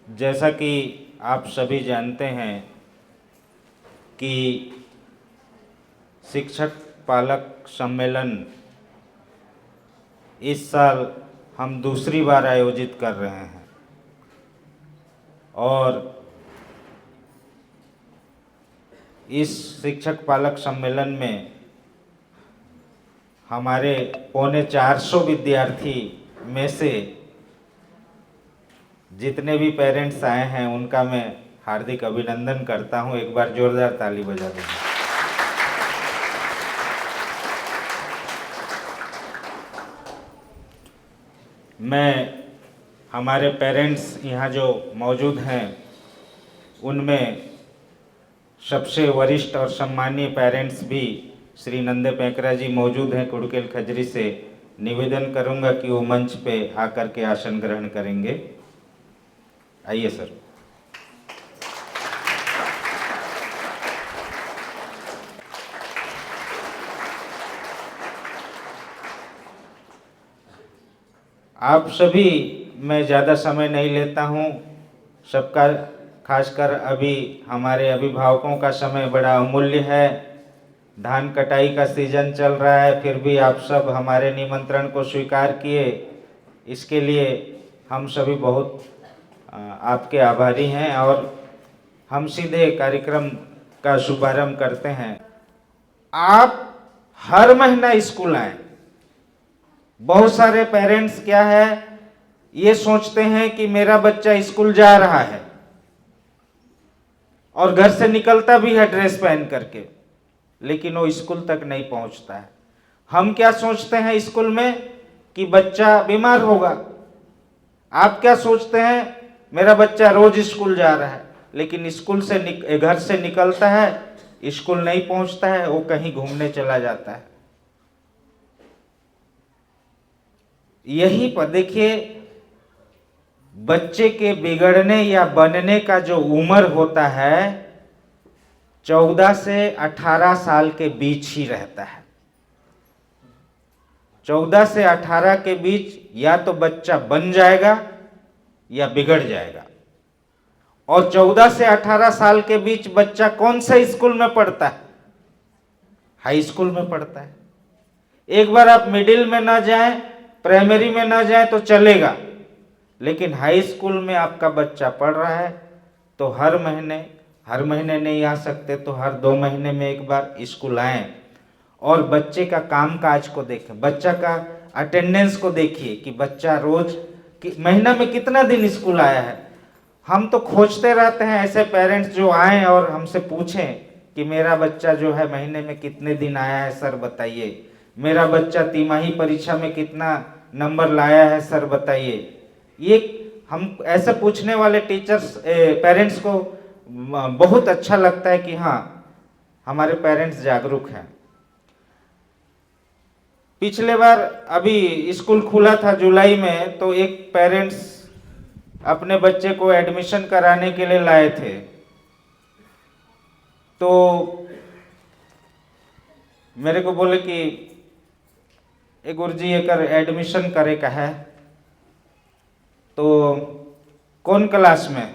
जैसा कि आप सभी जानते हैं कि शिक्षक पालक सम्मेलन इस साल हम दूसरी बार आयोजित कर रहे हैं और इस शिक्षक पालक सम्मेलन में हमारे 450 विद्यार्थी में से जितने भी पेरेंट्स आए हैं उनका मैं हार्दिक अभिनंदन करता हूं। एक बार जोरदार ताली बजा दें। मैं हमारे पेरेंट्स यहाँ जो मौजूद हैं उनमें सबसे वरिष्ठ और सम्मानीय पेरेंट्स भी श्री नंदे पेंकरा जी मौजूद हैं कुड़केल खजरी से। निवेदन करूंगा कि वो मंच पे आकर के आसन ग्रहण करेंगे। आइए सर। आप सभी, मैं ज़्यादा समय नहीं लेता हूं। सबका, खासकर अभी हमारे अभिभावकों का समय बड़ा अमूल्य है। धान कटाई का सीजन चल रहा है, फिर भी आप सब हमारे निमंत्रण को स्वीकार किए, इसके लिए हम सभी बहुत आपके आभारी हैं। और हम सीधे कार्यक्रम का शुभारंभ करते हैं। आप हर महीना स्कूल आएं। बहुत सारे पेरेंट्स क्या है, ये सोचते हैं कि मेरा बच्चा स्कूल जा रहा है और घर से निकलता भी है ड्रेस पहन करके, लेकिन वो स्कूल तक नहीं पहुंचता है। हम क्या सोचते हैं स्कूल में कि बच्चा बीमार होगा। आप क्या सोचते हैं, मेरा बच्चा रोज स्कूल जा रहा है, लेकिन स्कूल से घर से निकलता है, स्कूल नहीं पहुंचता है, वो कहीं घूमने चला जाता है। यही पर देखिए, बच्चे के बिगड़ने या बनने का जो उम्र होता है 14 से 18 साल के बीच ही रहता है। 14 से 18 के बीच या तो बच्चा बन जाएगा या बिगड़ जाएगा। और 14 से 18 साल के बीच बच्चा कौन सा स्कूल में पढ़ता है? हाई स्कूल में पढ़ता है। एक बार आप मिडिल में ना जाएं, प्राइमरी में ना जाएं तो चलेगा, लेकिन हाई स्कूल में आपका बच्चा पढ़ रहा है तो हर महीने नहीं आ सकते तो हर 2 महीने में एक बार स्कूल आएं और बच्चे का कामकाज को देखें, बच्चा का अटेंडेंस को देखिए कि बच्चा रोज महीना में कितना दिन स्कूल आया है। हम तो खोजते रहते हैं ऐसे पेरेंट्स जो आए और हमसे पूछें कि मेरा बच्चा जो है महीने में कितने दिन आया है सर बताइए, मेरा बच्चा तिमाही परीक्षा में कितना नंबर लाया है सर बताइए। ये हम ऐसे पूछने वाले टीचर्स पेरेंट्स को बहुत अच्छा लगता है कि हाँ, हमारे पेरेंट्स जागरूक हैं। पिछले बार अभी स्कूल खुला था जुलाई में, तो एक पेरेंट्स अपने बच्चे को एडमिशन कराने के लिए लाए थे। तो मेरे को बोले कि ए गुरुजी एकर एडमिशन करे का है, तो कौन क्लास में,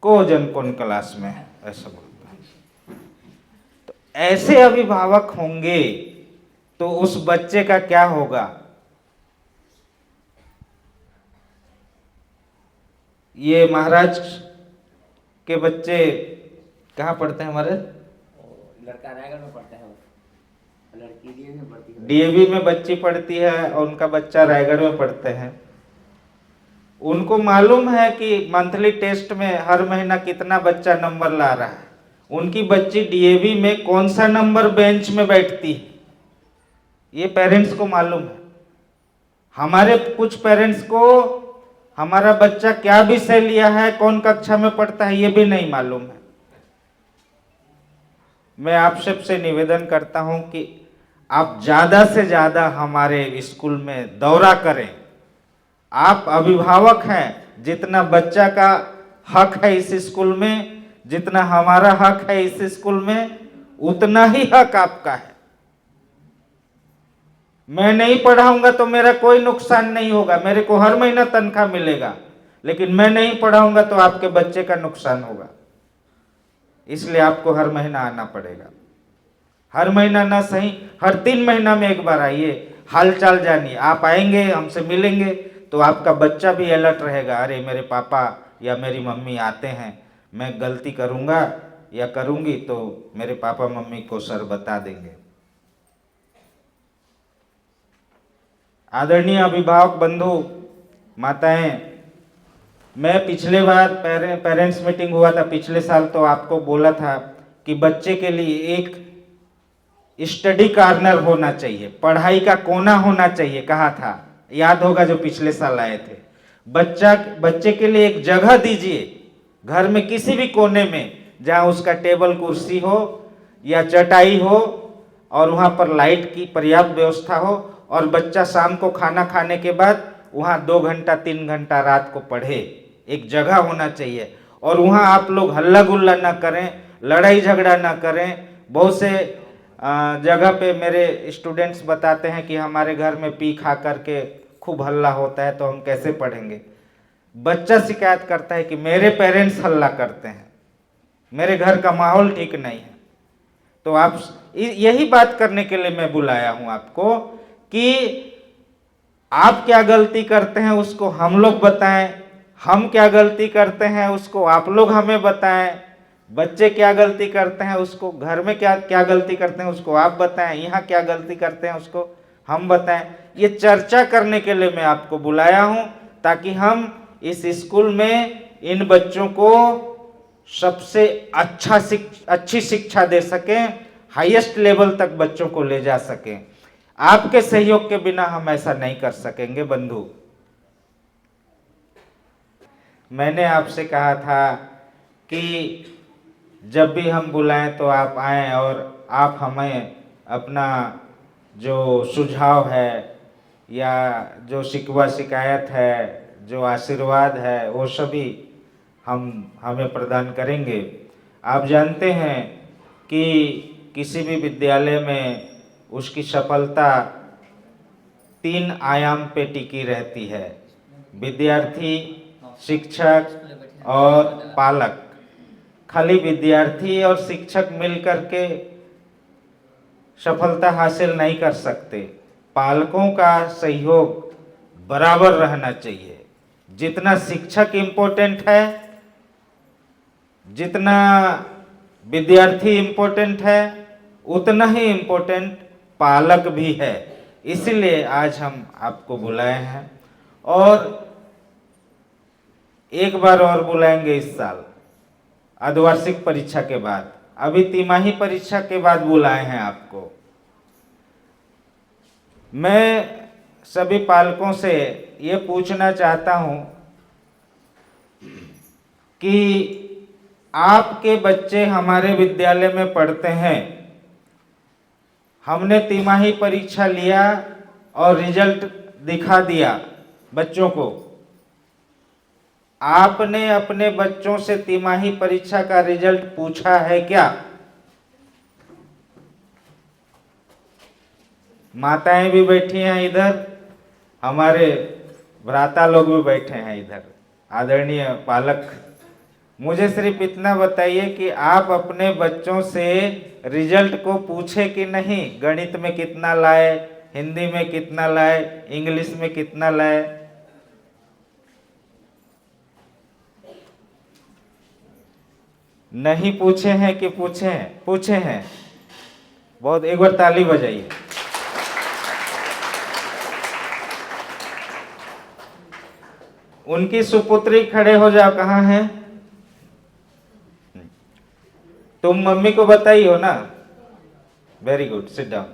कौन क्लास में, ऐसा बोलता है। तो ऐसे अभिभावक होंगे तो उस बच्चे का क्या होगा। ये महाराज के बच्चे कहाँ पढ़ते हैं हमारे? लड़का रायगढ़ में पढ़ता है, लड़की डीएवी में पढ़ती है। डीएवी में बच्ची पढ़ती है और उनका बच्चा रायगढ़ में पढ़ते हैं। उनको मालूम है कि मंथली टेस्ट में हर महीना कितना बच्चा नंबर ला रहा है, उनकी बच्ची डीएवी में कौन सा नंबर बेंच में बैठती है, ये पेरेंट्स को मालूम है। हमारे कुछ पेरेंट्स को हमारा बच्चा क्या विषय लिया है, कौन कक्षा में पढ़ता है, ये भी नहीं मालूम है। मैं आप सबसे निवेदन करता हूं कि आप ज्यादा से ज्यादा हमारे स्कूल में दौरा करें। आप अभिभावक हैं, जितना बच्चा का हक है इस स्कूल में, जितना हमारा हक है इस स्कूल में, उतना ही हक आपका है। मैं नहीं पढ़ाऊंगा तो मेरा कोई नुकसान नहीं होगा, मेरे को हर महीना तनख्वाह मिलेगा, लेकिन मैं नहीं पढ़ाऊंगा तो आपके बच्चे का नुकसान होगा, इसलिए आपको हर महीना आना पड़ेगा। हर महीना ना सही, हर 3 महीना में एक बार आइए, हाल चाल जानिए। आप आएंगे, हमसे मिलेंगे, तो आपका बच्चा भी अलर्ट रहेगा, अरे मेरे पापा या मेरी मम्मी आते हैं, मैं गलती करूंगा या करूंगी तो मेरे पापा मम्मी को सर बता देंगे। आदरणीय अभिभावक बंधु माताएं, मैं पिछले बार पेरेंट्स मीटिंग हुआ था पिछले साल, तो आपको बोला था कि बच्चे के लिए एक स्टडी कॉर्नर होना चाहिए, पढ़ाई का कोना होना चाहिए, कहा था, याद होगा जो पिछले साल आए थे। बच्चे के लिए एक जगह दीजिए घर में किसी भी कोने में, जहां उसका टेबल कुर्सी हो या चटाई हो और वहां पर लाइट की पर्याप्त व्यवस्था हो, और बच्चा शाम को खाना खाने के बाद वहां 2 घंटा 3 घंटा रात को पढ़े। एक जगह होना चाहिए, और वहां आप लोग हल्ला गुल्ला ना करें, लड़ाई झगड़ा ना करें। बहुत से जगह पे मेरे स्टूडेंट्स बताते हैं कि हमारे घर में पी खा करके खूब हल्ला होता है, तो हम कैसे पढ़ेंगे। बच्चा शिकायत करता है कि मेरे पेरेंट्स हल्ला करते हैं, मेरे घर का माहौल ठीक नहीं है। तो आप यही बात करने के लिए मैं बुलाया हूं आपको कि आप क्या गलती करते हैं उसको हम लोग बताएं, हम क्या गलती करते हैं उसको आप लोग हमें बताएं, बच्चे क्या गलती करते हैं उसको घर में क्या क्या गलती करते हैं उसको आप बताएं, यहाँ क्या गलती करते हैं उसको हम बताएं। ये चर्चा करने के लिए मैं आपको बुलाया हूं, ताकि हम इस स्कूल में इन बच्चों को सबसे अच्छी शिक्षा दे सकें, हाईएस्ट लेवल तक बच्चों को ले जा सकें। आपके सहयोग के बिना हम ऐसा नहीं कर सकेंगे बंधु। मैंने आपसे कहा था कि जब भी हम बुलाएं तो आप आएं और आप हमें अपना जो सुझाव है या जो शिकवा शिकायत है, जो आशीर्वाद है, वो सभी हमें प्रदान करेंगे। आप जानते हैं कि किसी भी विद्यालय में उसकी सफलता 3 आयाम पे टिकी रहती है, विद्यार्थी, शिक्षक और पालक। खाली विद्यार्थी और शिक्षक मिलकर के सफलता हासिल नहीं कर सकते, पालकों का सहयोग बराबर रहना चाहिए। जितना शिक्षक इम्पोर्टेंट है, जितना विद्यार्थी इम्पोर्टेंट है, उतना ही इम्पोर्टेंट पालक भी है। इसीलिए आज हम आपको बुलाए हैं, और एक बार और बुलाएंगे इस साल अर्धवार्षिक परीक्षा के बाद। अभी तिमाही परीक्षा के बाद बुलाए हैं आपको। मैं सभी पालकों से ये पूछना चाहता हूं कि आपके बच्चे हमारे विद्यालय में पढ़ते हैं, हमने तिमाही परीक्षा लिया और रिजल्ट दिखा दिया बच्चों को। आपने अपने बच्चों से तिमाही परीक्षा का रिजल्ट पूछा है क्या? माताएं भी बैठी हैं इधर, हमारे भ्राता लोग भी बैठे हैं इधर। आदरणीय पालक, मुझे सिर्फ इतना बताइए कि आप अपने बच्चों से रिजल्ट को पूछे कि नहीं, गणित में कितना लाए, हिंदी में कितना लाए, इंग्लिश में कितना लाए। नहीं पूछे हैं कि पूछे हैं? पूछे हैं। बहुत, एक बार ताली बजाइए। उनकी सुपुत्री खड़े हो जाओ, कहाँ है? तुम मम्मी को बताई हो ना? Very good, sit down.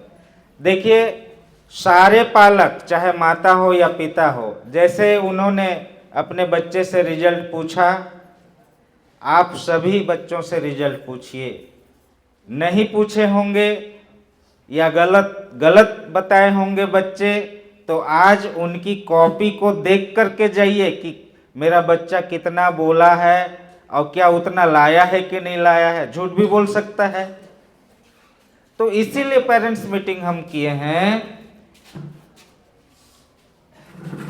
देखिए, सारे पालक, चाहे माता हो या पिता हो, जैसे उन्होंने अपने बच्चे से रिजल्ट पूछा, आप सभी बच्चों से रिजल्ट पूछिए। नहीं पूछे होंगे या गलत बताए होंगे बच्चे, तो आज उनकी कॉपी को देख करके जाइए कि मेरा बच्चा कितना बोला है और क्या उतना लाया है कि नहीं लाया है। झूठ भी बोल सकता है। तो इसीलिए पेरेंट्स मीटिंग हम किए हैं।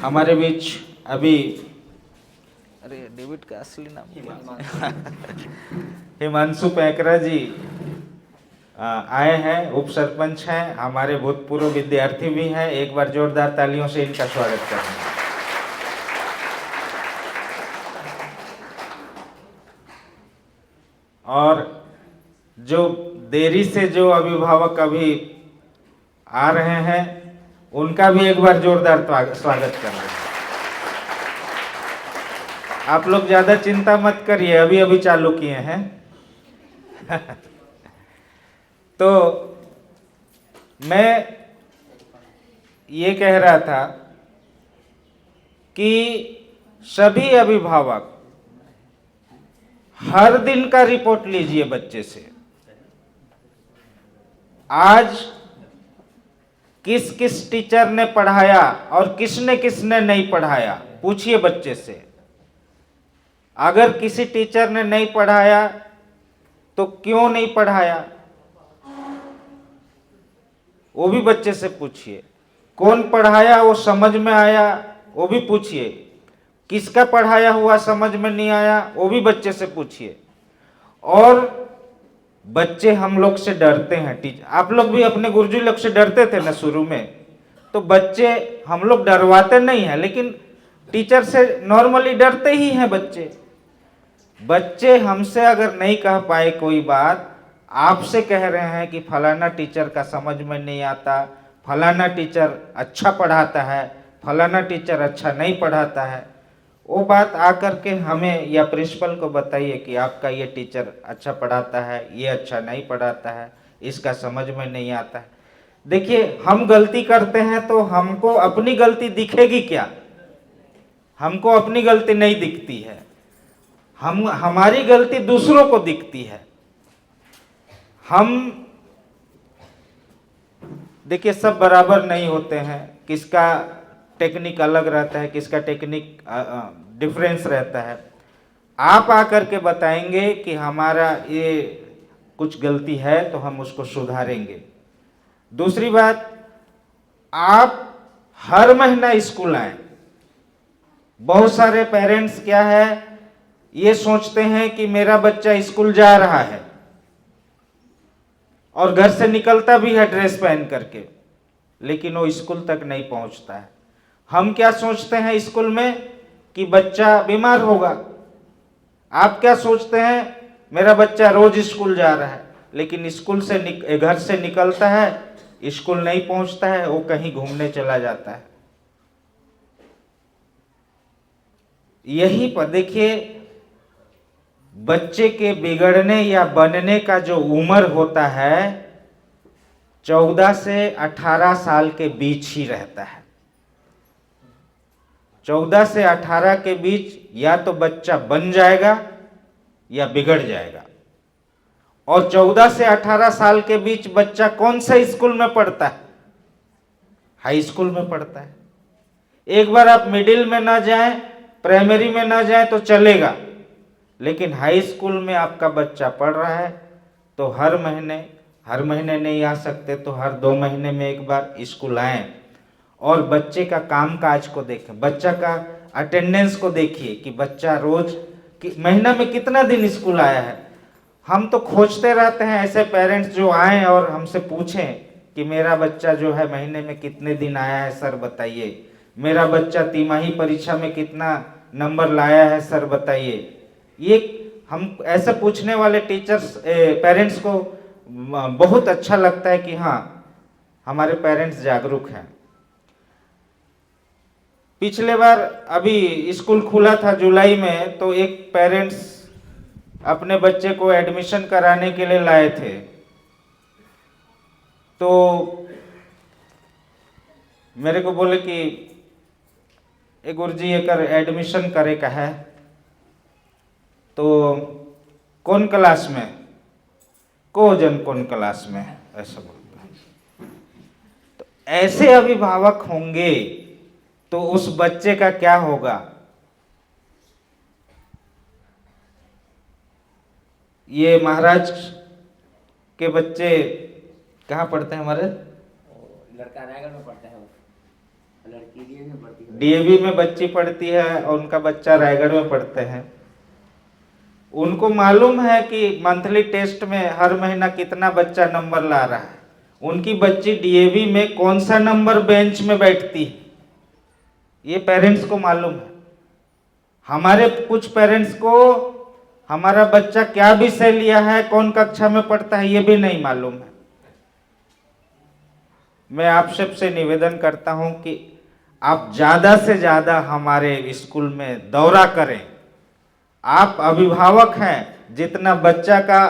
हमारे बीच अभी अरे डेविड का असली नाम हिमांशु। हिमांशु पैकरा जी आए हैं, उप सरपंच हैं, हमारे भूतपूर्व विद्यार्थी भी हैं। एक बार जोरदार तालियों से इनका स्वागत करें। और जो देरी से जो अभिभावक अभी आ रहे हैं उनका भी एक बार जोरदार स्वागत कर रहे हैं। आप लोग ज्यादा चिंता मत करिए, अभी अभी चालू किए हैं। तो मैं ये कह रहा था कि सभी अभिभावक हर दिन का रिपोर्ट लीजिए बच्चे से। आज किस किस टीचर ने पढ़ाया और किसने किसने नहीं पढ़ाया, पूछिए बच्चे से। अगर किसी टीचर ने नहीं पढ़ाया तो क्यों नहीं पढ़ाया, वो भी बच्चे से पूछिए। कौन पढ़ाया वो समझ में आया, वो भी पूछिए। किसका पढ़ाया हुआ समझ में नहीं आया, वो भी बच्चे से पूछिए। और बच्चे हम लोग से डरते हैं, टीचर आप लोग भी अपने गुरुजी लोग से डरते थे ना शुरू में, तो बच्चे हम लोग डरवाते नहीं हैं, लेकिन टीचर से नॉर्मली डरते ही हैं बच्चे। बच्चे हमसे अगर नहीं कह पाए कोई बात, आपसे कह रहे हैं कि फलाना टीचर का समझ में नहीं आता, फलाना टीचर अच्छा पढ़ाता है, फलाना टीचर अच्छा नहीं पढ़ाता है, वो बात आकर के हमें या प्रिंसिपल को बताइए कि आपका ये टीचर अच्छा पढ़ाता है, ये अच्छा नहीं पढ़ाता है, इसका समझ में नहीं आता है। देखिए, हम गलती करते हैं तो हमको अपनी गलती दिखेगी क्या? हमको अपनी गलती नहीं दिखती है, हमारी गलती दूसरों को दिखती है। हम देखिए, सब बराबर नहीं होते हैं, किसका टेक्निक अलग रहता है, किसका टेक्निक डिफरेंस रहता है। आप आकर के बताएंगे कि हमारा ये कुछ गलती है तो हम उसको सुधारेंगे। दूसरी बात, आप हर महीना स्कूल आए। बहुत सारे पेरेंट्स क्या है, ये सोचते हैं कि मेरा बच्चा स्कूल जा रहा है और घर से निकलता भी है ड्रेस पहन करके, लेकिन वो स्कूल तक नहीं पहुंचता है। हम क्या सोचते हैं स्कूल में कि बच्चा बीमार होगा। आप क्या सोचते हैं, मेरा बच्चा रोज स्कूल जा रहा है, लेकिन स्कूल से घर से निकलता है, स्कूल नहीं पहुंचता है, वो कहीं घूमने चला जाता है। यही पर देखिए, बच्चे के बिगड़ने या बनने का जो उम्र होता है 14 से 18 साल के बीच ही रहता है। 14 से 18 के बीच या तो बच्चा बन जाएगा या बिगड़ जाएगा। और 14 से 18 साल के बीच बच्चा कौन सा स्कूल में पढ़ता है? हाई स्कूल में पढ़ता है। एक बार आप मिडिल में ना जाएं, प्राइमरी में ना जाएं तो चलेगा, लेकिन हाई स्कूल में आपका बच्चा पढ़ रहा है तो हर महीने नहीं आ सकते तो हर 2 महीने में एक बार स्कूल आएं और बच्चे का कामकाज को देखें, बच्चा का अटेंडेंस को देखिए कि बच्चा रोज महीना में कितना दिन स्कूल आया है। हम तो खोजते रहते हैं ऐसे पेरेंट्स जो आए और हमसे पूछें कि मेरा बच्चा जो है महीने में कितने दिन आया है सर बताइए, मेरा बच्चा तिमाही परीक्षा में कितना नंबर लाया है सर बताइए। ये हम ऐसे पूछने वाले टीचर्स पेरेंट्स को बहुत अच्छा लगता है कि हाँ, हमारे पेरेंट्स जागरूक हैं। पिछले बार अभी स्कूल खुला था जुलाई में, तो एक पेरेंट्स अपने बच्चे को एडमिशन कराने के लिए लाए थे। तो मेरे को बोले कि ए गुरुजी एकर एडमिशन करे का है, तो कौन क्लास में, कौन क्लास में, ऐसा बोलता है। तो ऐसे अभिभावक होंगे तो उस बच्चे का क्या होगा? ये महाराज के बच्चे कहाँ पढ़ते हैं हमारे? लड़का रायगढ़ में पढ़ता है, लड़की डीएवी में पढ़ती है। डीएवी में बच्ची पढ़ती है और उनका बच्चा रायगढ़ में पढ़ते हैं। उनको मालूम है कि मंथली टेस्ट में हर महीना कितना बच्चा नंबर ला रहा है, उनकी बच्ची डीएवी में कौन सा नंबर बेंच में बैठती है, ये पेरेंट्स को मालूम है। हमारे कुछ पेरेंट्स को हमारा बच्चा क्या विषय लिया है, कौन कक्षा में पढ़ता है, ये भी नहीं मालूम है। मैं आप सबसे निवेदन करता हूं कि आप ज़्यादा से ज़्यादा हमारे स्कूल में दौरा करें। आप अभिभावक हैं, जितना बच्चा का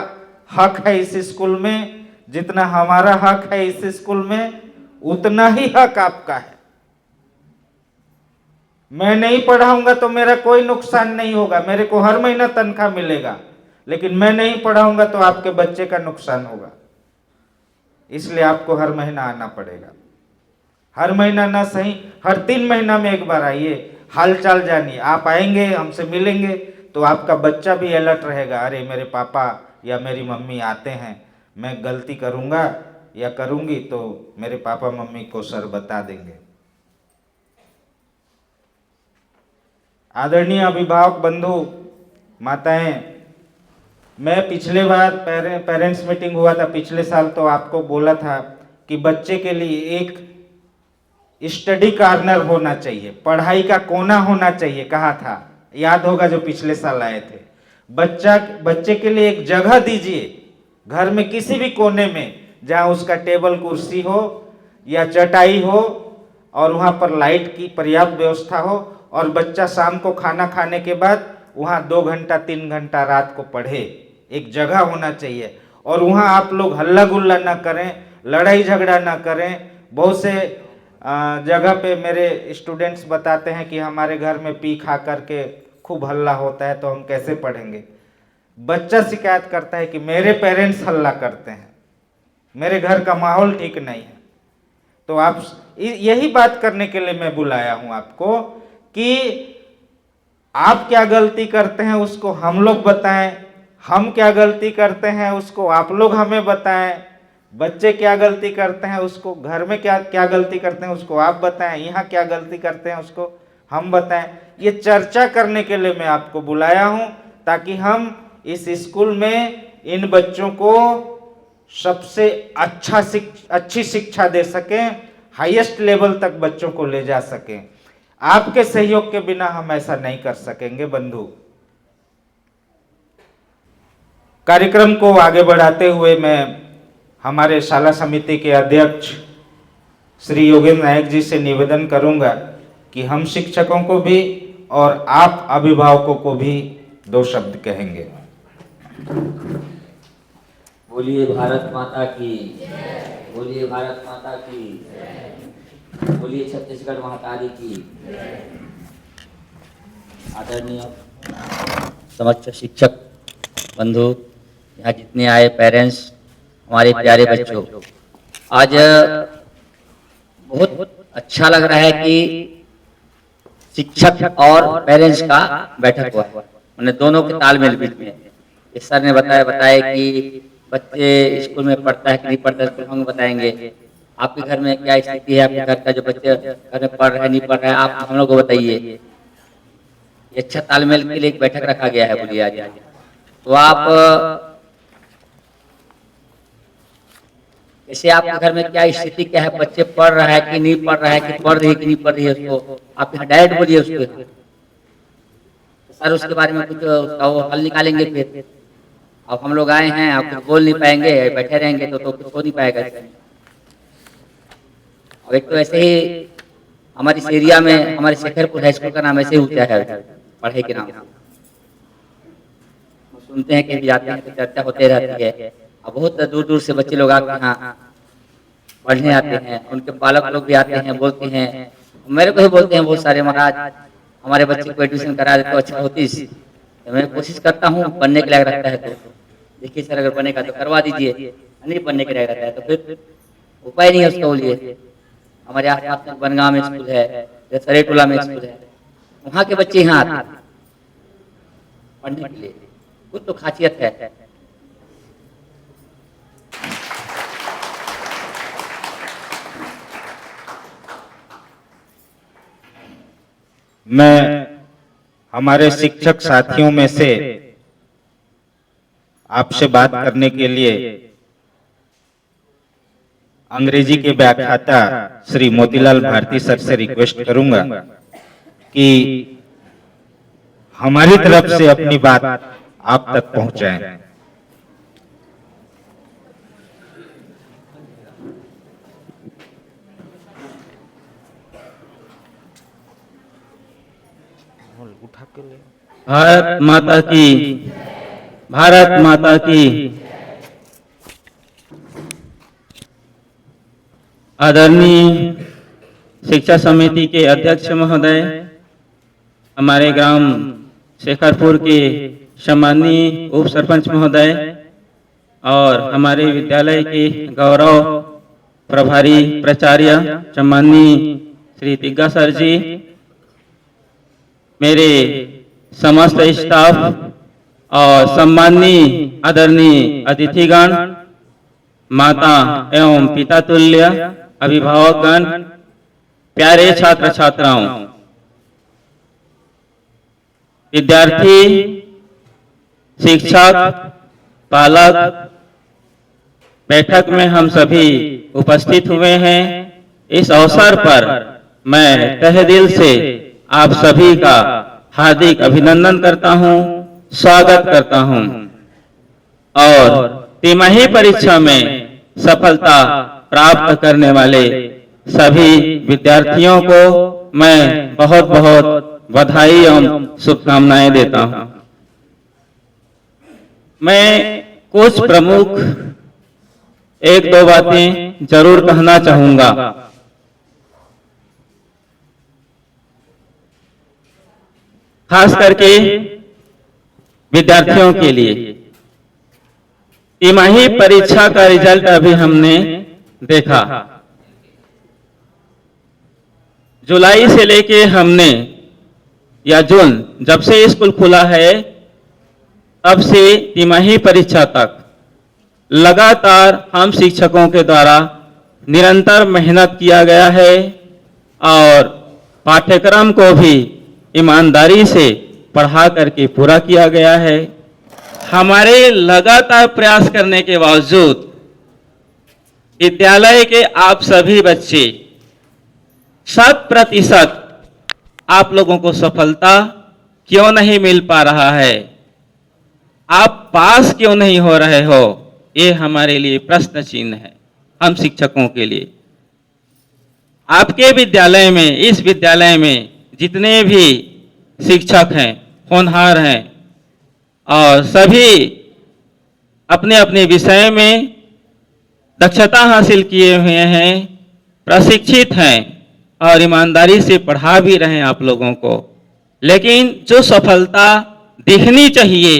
हक है इस स्कूल में, जितना हमारा हक है इस स्कूल में, उतना ही हक आपका है। मैं नहीं पढ़ाऊंगा तो मेरा कोई नुकसान नहीं होगा, मेरे को हर महीना तनख्वाह मिलेगा, लेकिन मैं नहीं पढ़ाऊंगा तो आपके बच्चे का नुकसान होगा। इसलिए आपको हर महीना आना पड़ेगा। हर महीना ना सही, हर 3 महीना में एक बार आइए, हालचाल जानिए। आप आएंगे, हमसे मिलेंगे, तो आपका बच्चा भी अलर्ट रहेगा, अरे मेरे पापा या मेरी मम्मी आते हैं, मैं गलती करूंगा या करूंगी तो मेरे पापा मम्मी को सर बता देंगे। आदरणीय अभिभावक बंधु माताएं, मैं पिछले बार पेरेंट्स मीटिंग हुआ था पिछले साल, तो आपको बोला था कि बच्चे के लिए एक स्टडी कॉर्नर होना चाहिए, पढ़ाई का कोना होना चाहिए, कहा था, याद होगा जो पिछले साल आए थे। बच्चे के लिए एक जगह दीजिए घर में किसी भी कोने में, जहां उसका टेबल कुर्सी हो या चटाई हो और वहां पर लाइट की पर्याप्त व्यवस्था हो, और बच्चा शाम को खाना खाने के बाद वहां 2 घंटा 3 घंटा रात को पढ़े। एक जगह होना चाहिए, और वहां आप लोग हल्ला गुल्ला ना करें, लड़ाई झगड़ा ना करें। बहुत से जगह पे मेरे स्टूडेंट्स बताते हैं कि हमारे घर में पी खा करके खूब हल्ला होता है, तो हम कैसे पढ़ेंगे। बच्चा शिकायत करता है कि मेरे पेरेंट्स हल्ला करते हैं, मेरे घर का माहौल ठीक नहीं है। तो आप यही बात करने के लिए मैं बुलाया हूं आपको कि आप क्या गलती करते हैं उसको हम लोग बताएं, हम क्या गलती करते हैं उसको आप लोग हमें बताएं, बच्चे क्या गलती करते हैं उसको घर में क्या गलती करते हैं उसको आप बताएं, यहाँ क्या गलती करते हैं उसको हम बताएं। ये चर्चा करने के लिए मैं आपको बुलाया हूं, ताकि हम इस स्कूल में इन बच्चों को सबसे अच्छी शिक्षा दे सकें, हाईएस्ट लेवल तक बच्चों को ले जा सकें। आपके सहयोग के बिना हम ऐसा नहीं कर सकेंगे बंधु। कार्यक्रम को आगे बढ़ाते हुए मैं हमारे शाला समिति के अध्यक्ष श्री योगेंद्र नायक जी से निवेदन करूंगा कि हम शिक्षकों को भी और आप अभिभावकों को भी 2 शब्द कहेंगे। बोलिए भारत माता की, बोलिए भारत माता की, बोलिए छत्तीसगढ़ महातारी की। आदरणीय समस्त शिक्षक बंधु, यहाँ जितने आए पेरेंट्स, हमारे प्यारे बच्चों, आज बहुत अच्छा लग रहा है कि शिक्षक और पेरेंट्स का बैठक हुआ, मैंने दोनों के तालमेल बीच में। इस सर ने बताया कि बच्चे स्कूल में पढ़ता है कि नहीं पढ़ता है, हम बताएंगे आपके घर में क्या स्थिति है, आपके घर का जो बच्चे घर में पढ़ रहे हैं नहीं पढ़ रहे हैं, आप हम लोग को बताइए। ये अच्छा तालमेल के लिए एक बैठक रखा गया है। बोलिए आज तो आप जैसे आपके घर में क्या स्थिति क्या है, बच्चे पढ़ रहा है कि नहीं पढ़ रहा है, कि पढ़ रही है कि नहीं पढ़ रही है, उसको आप यहाँ डायरेक्ट बोलिए उसको, सर उसके बारे में कुछ उसका वो हल निकालेंगे। फिर अब हम लोग आए हैं, आप कुछ बोल नहीं पाएंगे, बैठे रहेंगे तो कुछ हो नहीं पाएगा। अब एक तो ऐसे ही हमारे इस एरिया में हमारे शेखरपुर हाई स्कूल का नाम ऐसे ही ऊंचा है पढ़ाई के नाम, सुनते हैं कहीं जाते हैं तो चर्चा होते रहती है। अब बहुत दूर दूर से बच्चे लोग आके यहाँ पढ़ने आते हैं, उनके पालक लोग भी आते हैं, बोलते हैं, मेरे को ही बोलते हैं बहुत सारे, महाराज हमारे बच्चे को एडमिशन करा दे तो अच्छा होती। तो मैं कोशिश करता हूँ, पढ़ने के लायक रहता है तो देखिए सर, अगर बनेगा तो करवा दीजिए, नहीं पढ़ने के लायक रहता है तो फिर उपाय नहीं है उसका। बोलिए हमारे आसपास में बनगांव में स्कूल है, सरेटोला में स्कूल है, वहाँ के बच्चे यहाँ आते हैं पढ़ने के लिए, कुछ तो खासियत है। मैं हमारे शिक्षक साथियों में से आपसे बात करने के लिए अंग्रेजी के व्याख्याता श्री मोतीलाल भारती सर से रिक्वेस्ट करूंगा कि हमारी तरफ से अपनी बात आप तक पहुंचाएं। भारत माता की, भारत माता की। आदरणीय शिक्षा समिति के अध्यक्ष महोदय, हमारे ग्राम शेखरपुर के सम्माननीय उप सरपंच महोदय और हमारे विद्यालय के गौरव प्रभारी प्राचार्य सम्माननीय श्री तिग्गा सर जी, मेरे समस्त स्टाफ और सम्माननीय आदरणीय अतिथिगण, माता एवं पिता तुल्य अभिभावकगण, प्यारे छात्र छात्राओं, विद्यार्थी, शिक्षक, पालक, बैठक में हम सभी उपस्थित हुए हैं। इस अवसर पर मैं तहे दिल से आप सभी का हार्दिक अभिनंदन करता हूं, स्वागत करता हूं और तिमाही परीक्षा में सफलता प्राप्त करने वाले सभी विद्यार्थियों को मैं बहुत बहुत बधाई एवं शुभकामनाएं देता हूं। मैं कुछ प्रमुख एक दो बातें जरूर कहना चाहूंगा। खास करके विद्यार्थियों के लिए तिमाही परीक्षा का रिजल्ट अभी हमने देखा। जुलाई से लेके हमने, या जून जब से स्कूल खुला है तब से तिमाही परीक्षा तक लगातार हम शिक्षकों के द्वारा निरंतर मेहनत किया गया है और पाठ्यक्रम को भी ईमानदारी से पढ़ा करके पूरा किया गया है। हमारे लगातार प्रयास करने के बावजूद विद्यालय के आप सभी बच्चे 100% आप लोगों को सफलता क्यों नहीं मिल पा रहा है, आप पास क्यों नहीं हो रहे हो, ये हमारे लिए प्रश्न चिन्ह है। हम शिक्षकों के लिए आपके विद्यालय में, इस विद्यालय में जितने भी शिक्षक हैं, होनहार हैं और सभी अपने अपने विषय में दक्षता हासिल किए हुए हैं, प्रशिक्षित हैं और ईमानदारी से पढ़ा भी रहे हैं आप लोगों को, लेकिन जो सफलता दिखनी चाहिए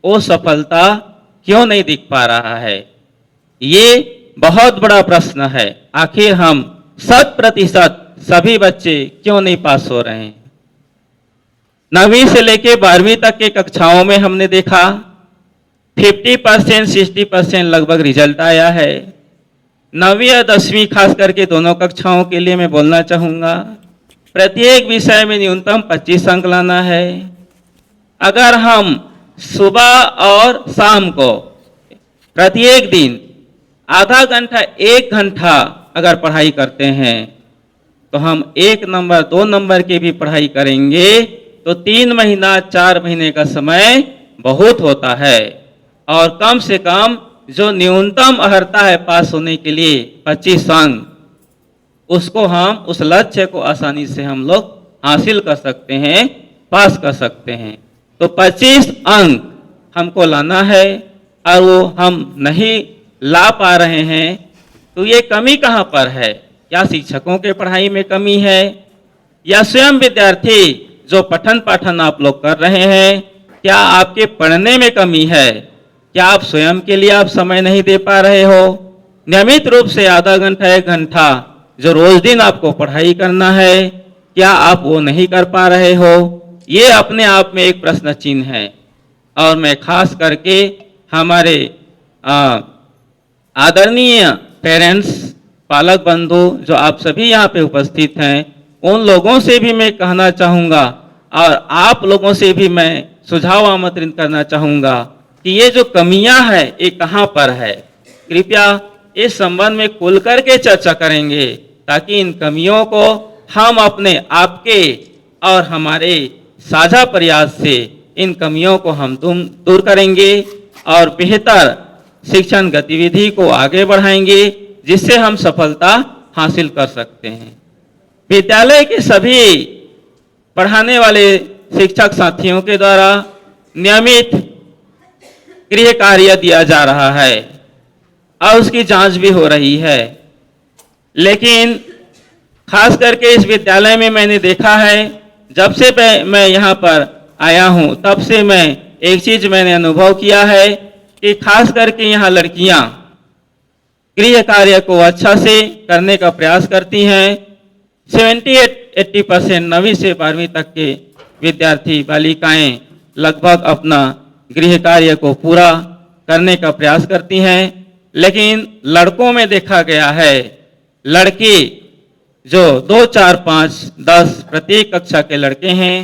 वो सफलता क्यों नहीं दिख पा रहा है, ये बहुत बड़ा प्रश्न है। आखिर हम 100% सभी बच्चे क्यों नहीं पास हो रहे हैं। 9वीं से लेके 12वीं तक के कक्षाओं में हमने देखा 50% 60% लगभग रिजल्ट आया है। 9वीं और 10वीं खास करके दोनों कक्षाओं के लिए मैं बोलना चाहूँगा, प्रत्येक विषय में न्यूनतम 25 अंक लाना है। अगर हम सुबह और शाम को प्रत्येक दिन आधा घंटा 1 घंटा अगर पढ़ाई करते हैं तो हम 1 नंबर 2 नंबर की भी पढ़ाई करेंगे तो 3 महीना 4 महीने का समय बहुत होता है और कम से कम जो न्यूनतम अर्हता है पास होने के लिए 25 अंक, उसको हम उस लक्ष्य को आसानी से हम लोग हासिल कर सकते हैं, पास कर सकते हैं। तो 25 अंक हमको लाना है और वो हम नहीं ला पा रहे हैं, तो ये कमी कहाँ पर है? क्या शिक्षकों के पढ़ाई में कमी है या स्वयं विद्यार्थी जो पठन पाठन आप लोग कर रहे हैं, क्या आपके पढ़ने में कमी है? क्या आप स्वयं के लिए आप समय नहीं दे पा रहे हो? नियमित रूप से आधा घंटा 1 घंटा जो रोज दिन आपको पढ़ाई करना है, क्या आप वो नहीं कर पा रहे हो? ये अपने आप में एक प्रश्न चिन्ह है। और मैं खास करके हमारे आदरणीय पेरेंट्स, पालक बंधु जो आप सभी यहाँ पे उपस्थित हैं, उन लोगों से भी मैं कहना चाहूँगा और आप लोगों से भी मैं सुझाव आमंत्रित करना चाहूँगा कि ये जो कमियां हैं ये कहाँ पर है। कृपया इस संबंध में खुल करके चर्चा करेंगे ताकि इन कमियों को हम अपने आपके और हमारे साझा प्रयास से इन कमियों को हम दूर करेंगे और बेहतर शिक्षण गतिविधि को आगे बढ़ाएंगे जिससे हम सफलता हासिल कर सकते हैं। विद्यालय के सभी पढ़ाने वाले शिक्षक साथियों के द्वारा नियमित गृह कार्य दिया जा रहा है और उसकी जांच भी हो रही है, लेकिन खास करके इस विद्यालय में मैंने देखा है, जब से मैं यहाँ पर आया हूँ तब से मैं एक चीज मैंने अनुभव किया है कि खास करके यहाँ लड़कियाँ गृह कार्य को अच्छा से करने का प्रयास करती हैं। 70-80% 9वीं से 12वीं तक के विद्यार्थी बालिकाएं लगभग अपना गृह कार्य को पूरा करने का प्रयास करती हैं, लेकिन लड़कों में देखा गया है लड़के जो 2, 4, 5, 10 प्रत्येक कक्षा के लड़के हैं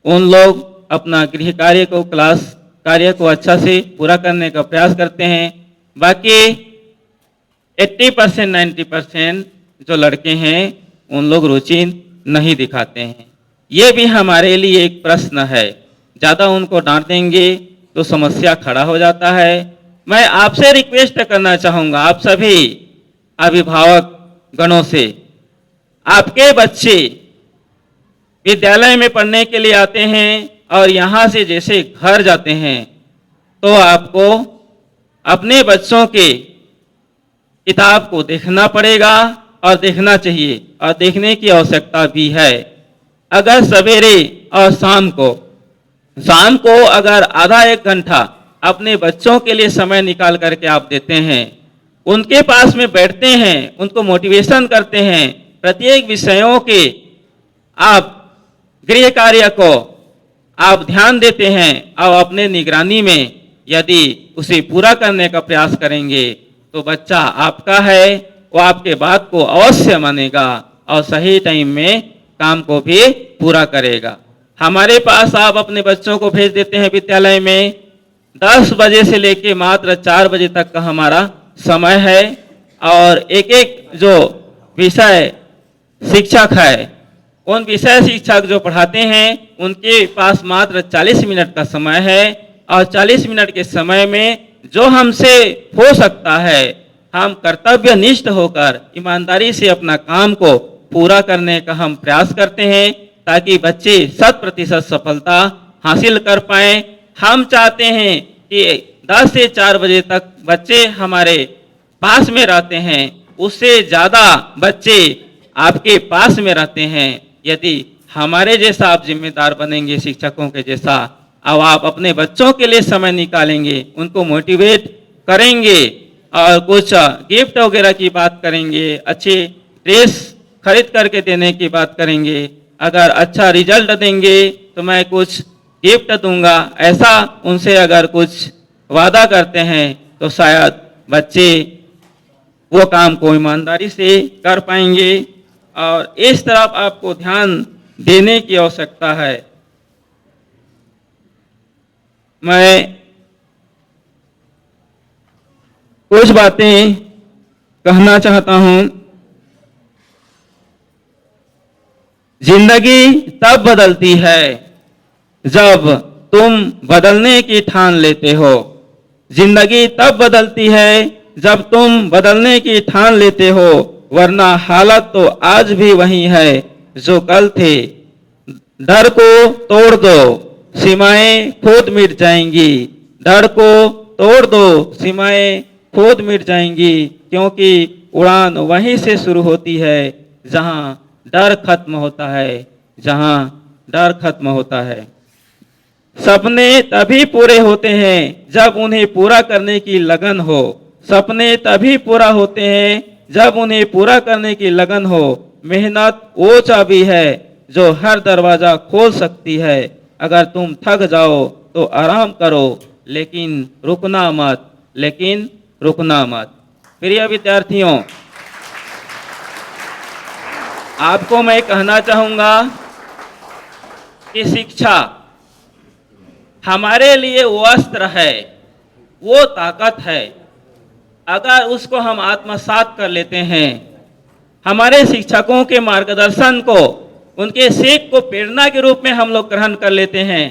उन लोग अपना गृह कार्य को क्लास कार्य को अच्छा से पूरा करने का प्रयास करते हैं। बाकी 80% 90% जो लड़के हैं उन लोग रुचि नहीं दिखाते हैं। ये भी हमारे लिए एक प्रश्न है। ज़्यादा उनको डांट देंगे तो समस्या खड़ा हो जाता है। मैं आपसे रिक्वेस्ट करना चाहूँगा, आप सभी अभिभावक गणों से, आपके बच्चे विद्यालय में पढ़ने के लिए आते हैं और यहाँ से जैसे घर जाते हैं तो आपको अपने बच्चों के किताब को देखना पड़ेगा और देखना चाहिए और देखने की आवश्यकता भी है। अगर सवेरे और शाम को अगर आधा 1 घंटा अपने बच्चों के लिए समय निकाल करके आप देते हैं, उनके पास में बैठते हैं, उनको मोटिवेशन करते हैं, प्रत्येक विषयों के आप गृह कार्य को आप ध्यान देते हैं और अपने निगरानी में यदि उसे पूरा करने का प्रयास करेंगे तो बच्चा आपका है, वो आपके बात को अवश्य मानेगा और सही टाइम में काम को भी पूरा करेगा। हमारे पास आप अपने बच्चों को भेज देते हैं विद्यालय में, 10 बजे से लेके मात्र 4 बजे तक का हमारा समय है और एक जो विषय शिक्षक है उन विषय शिक्षक जो पढ़ाते हैं उनके पास मात्र 40 मिनट का समय है और 40 मिनट के समय में जो हमसे हो सकता है हम कर्तव्यनिष्ठ होकर ईमानदारी से अपना काम को पूरा करने का हम प्रयास करते हैं ताकि बच्चे 100% सफलता हासिल कर पाएं। हम चाहते हैं कि 10 से 4 बजे तक बच्चे हमारे पास में रहते हैं, उससे ज़्यादा बच्चे आपके पास में रहते हैं। यदि हमारे जैसा आप जिम्मेदार बनेंगे शिक्षकों के जैसा, अब आप अपने बच्चों के लिए समय निकालेंगे, उनको मोटिवेट करेंगे और कुछ गिफ्ट वगैरह की बात करेंगे, अच्छे ड्रेस खरीद करके देने की बात करेंगे, अगर अच्छा रिजल्ट देंगे तो मैं कुछ गिफ्ट दूंगा, ऐसा उनसे अगर कुछ वादा करते हैं तो शायद बच्चे वो काम को ईमानदारी से कर पाएंगे और इस तरफ आपको ध्यान देने की आवश्यकता है। मैं कुछ बातें कहना चाहता हूं। जिंदगी तब बदलती है जब तुम बदलने की ठान लेते हो। जिंदगी तब बदलती है जब तुम बदलने की ठान लेते हो, वरना हालत तो आज भी वही है जो कल थे। डर को तोड़ दो, सीमाएं खुद मिट जाएंगी। डर को तोड़ दो, सीमाएं खुद मिट जाएंगी, क्योंकि उड़ान वहीं से शुरू होती है जहां डर खत्म होता है, जहां डर खत्म होता है। सपने तभी पूरे होते हैं जब उन्हें पूरा करने की लगन हो। सपने तभी पूरा होते हैं जब उन्हें पूरा करने की लगन हो। मेहनत वो चाबी है जो हर दरवाजा खोल सकती है। अगर तुम थक जाओ तो आराम करो, लेकिन रुकना मत, लेकिन रुकना मत। प्रिय विद्यार्थियों, आपको मैं कहना चाहूँगा कि शिक्षा हमारे लिए वो अस्त्र है, वो ताकत है। अगर उसको हम आत्मसात कर लेते हैं, हमारे शिक्षकों के मार्गदर्शन को, उनके सीख को प्रेरणा के रूप में हम लोग ग्रहण कर लेते हैं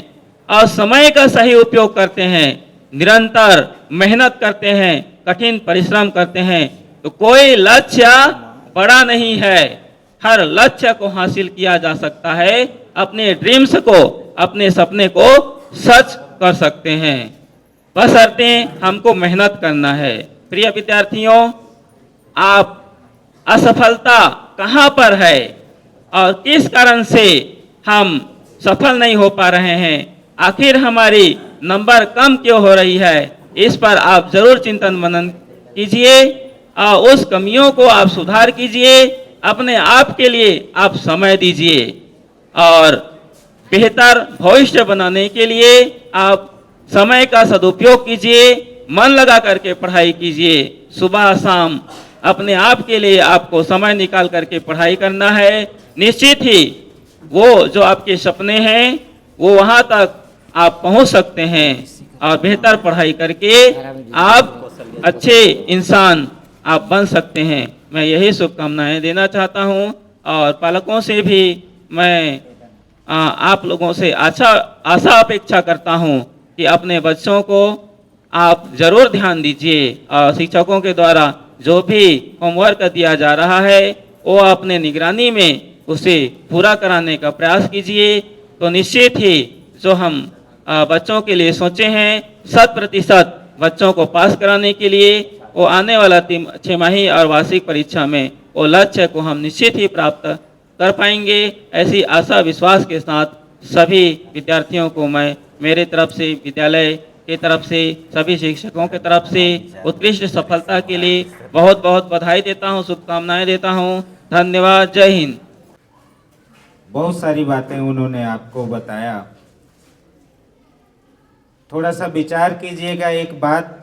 और समय का सही उपयोग करते हैं, निरंतर मेहनत करते हैं, कठिन परिश्रम करते हैं, तो कोई लक्ष्य बड़ा नहीं है। हर लक्ष्य को हासिल किया जा सकता है। अपने ड्रीम्स को, अपने सपने को सच कर सकते हैं, बशर्ते हमको मेहनत करना है। प्रिय विद्यार्थियों, आप असफलता कहाँ पर है और किस कारण से हम सफल नहीं हो पा रहे हैं, आखिर हमारी नंबर कम क्यों हो रही है, इस पर आप जरूर चिंतन मनन कीजिए और उस कमियों को आप सुधार कीजिए। अपने आप के लिए आप समय दीजिए और बेहतर भविष्य बनाने के लिए आप समय का सदुपयोग कीजिए, मन लगा करके पढ़ाई कीजिए। सुबह शाम अपने आप के लिए आपको समय निकाल करके पढ़ाई करना है। निश्चित ही वो जो आपके सपने हैं वो वहाँ तक आप पहुँच सकते हैं और बेहतर पढ़ाई करके आप अच्छे इंसान आप बन सकते हैं। मैं यही शुभकामनाएं देना चाहता हूं और पालकों से भी मैं आप लोगों से आशा अपेक्षा करता हूं कि अपने बच्चों को आप जरूर ध्यान दीजिए और शिक्षकों के द्वारा जो भी होमवर्क दिया जा रहा है वो अपने निगरानी में उसे पूरा कराने का प्रयास कीजिए। तो निश्चित ही जो हम बच्चों के लिए सोचे हैं 100% बच्चों को पास कराने के लिए, वो आने वाला छमाही और वार्षिक परीक्षा में वो लक्ष्य को हम निश्चित ही प्राप्त कर पाएंगे। ऐसी आशा विश्वास के साथ सभी विद्यार्थियों को मैं मेरे तरफ से, विद्यालय की तरफ से, सभी शिक्षकों की तरफ से उत्कृष्ट सफलता के लिए बहुत बहुत बधाई देता हूँ, शुभकामनाएं देता हूँ। धन्यवाद। जय हिंद। बहुत सारी बातें उन्होंने आपको बताया। थोड़ा सा विचार कीजिएगा। एक बात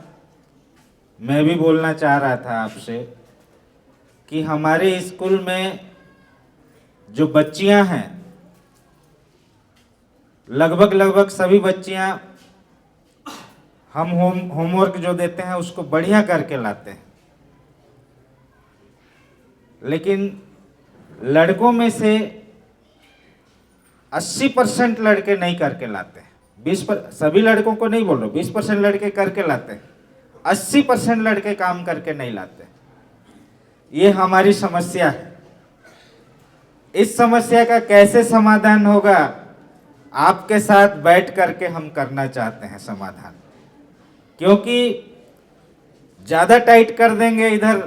मैं भी बोलना चाह रहा था आपसे कि हमारे स्कूल में जो बच्चियां हैं, लगभग सभी बच्चियां हम होमवर्क जो देते हैं उसको बढ़िया करके लाते हैं, लेकिन लड़कों में से 80% लड़के नहीं करके लाते हैं। 20% सभी लड़कों को नहीं बोल रहा, 20% लड़के करके लाते हैं, 80% लड़के काम करके नहीं लाते। ये हमारी समस्या है। इस समस्या का कैसे समाधान होगा, आपके साथ बैठ करके हम करना चाहते हैं समाधान। क्योंकि ज़्यादा टाइट कर देंगे इधर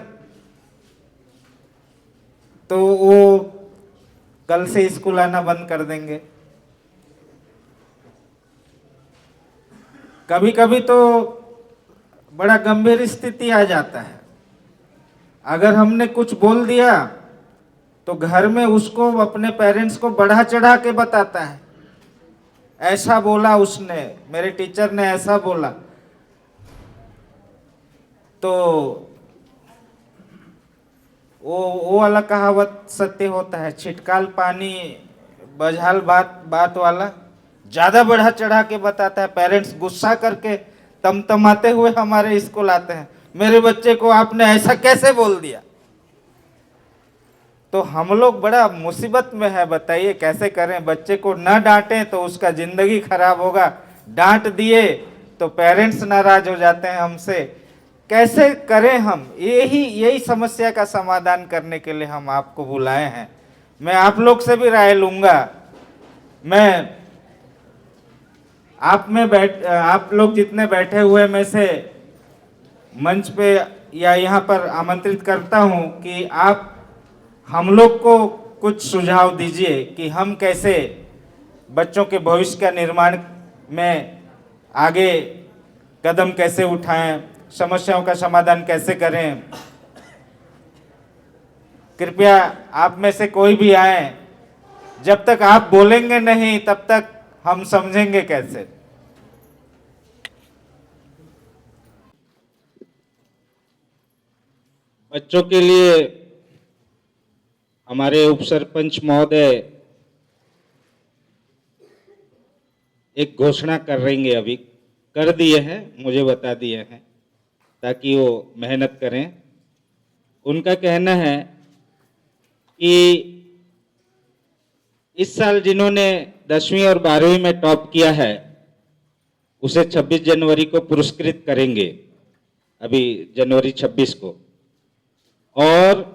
तो वो कल से स्कूल आना बंद कर देंगे। कभी कभी तो बड़ा गंभीर स्थिति आ जाता है। अगर हमने कुछ बोल दिया तो घर में उसको, अपने पेरेंट्स को बढ़ा चढ़ा के बताता है, ऐसा बोला उसने, मेरे टीचर ने ऐसा बोला। तो वो वाला कहावत सत्य होता है, छिटकाल पानी बझाल बात वाला। ज़्यादा बढ़ा चढ़ा के बताता है। पेरेंट्स गुस्सा करके तमतमाते हुए हमारे स्कूल आते हैं, मेरे बच्चे को आपने ऐसा कैसे बोल दिया। तो हम लोग बड़ा मुसीबत में है, बताइए कैसे करें। बच्चे को न डांटें तो उसका ज़िंदगी खराब होगा, डांट दिए तो पेरेंट्स नाराज हो जाते हैं हमसे। कैसे करें हम, यही समस्या का समाधान करने के लिए हम आपको बुलाए हैं। मैं आप लोग से भी राय लूँगा। मैं आप लोग जितने बैठे हुए में से मंच पे या यहाँ पर आमंत्रित करता हूँ कि आप हम लोग को कुछ सुझाव दीजिए कि हम कैसे बच्चों के भविष्य का निर्माण में आगे कदम कैसे उठाएं, समस्याओं का समाधान कैसे करें। कृपया आप में से कोई भी आए। जब तक आप बोलेंगे नहीं तब तक हम समझेंगे कैसे। बच्चों के लिए हमारे उप सरपंच महोदय एक घोषणा कर रहेंगे, अभी कर दिए हैं, मुझे बता दिए हैं, ताकि वो मेहनत करें। उनका कहना है कि इस साल जिन्होंने 10वीं और 12वीं में टॉप किया है उसे 26 जनवरी को पुरस्कृत करेंगे, अभी जनवरी 26 को। और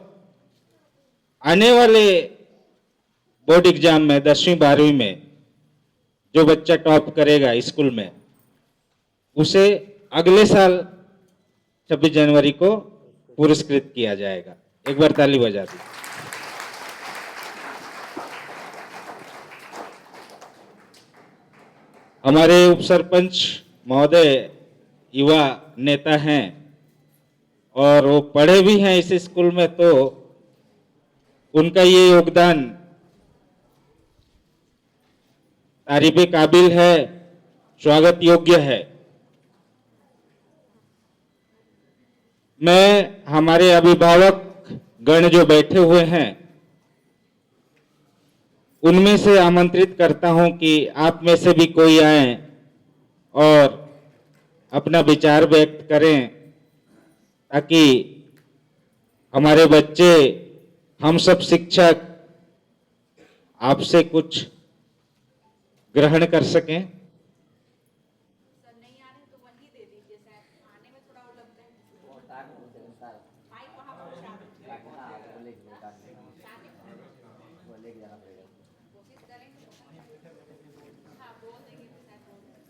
आने वाले बोर्ड एग्जाम में 10वीं 12वीं में जो बच्चा टॉप करेगा स्कूल में उसे अगले साल 26 जनवरी को पुरस्कृत किया जाएगा। एक बार ताली बजा दी। हमारे उप सरपंच महोदय युवा नेता हैं और वो पढ़े भी हैं इस स्कूल में, तो उनका ये योगदान तारीफ काबिल है, स्वागत योग्य है। मैं हमारे अभिभावक गण जो बैठे हुए हैं उनमें से आमंत्रित करता हूं कि आप में से भी कोई आए और अपना विचार व्यक्त करें, ताकि हमारे बच्चे, हम सब शिक्षक आपसे कुछ ग्रहण कर सकें।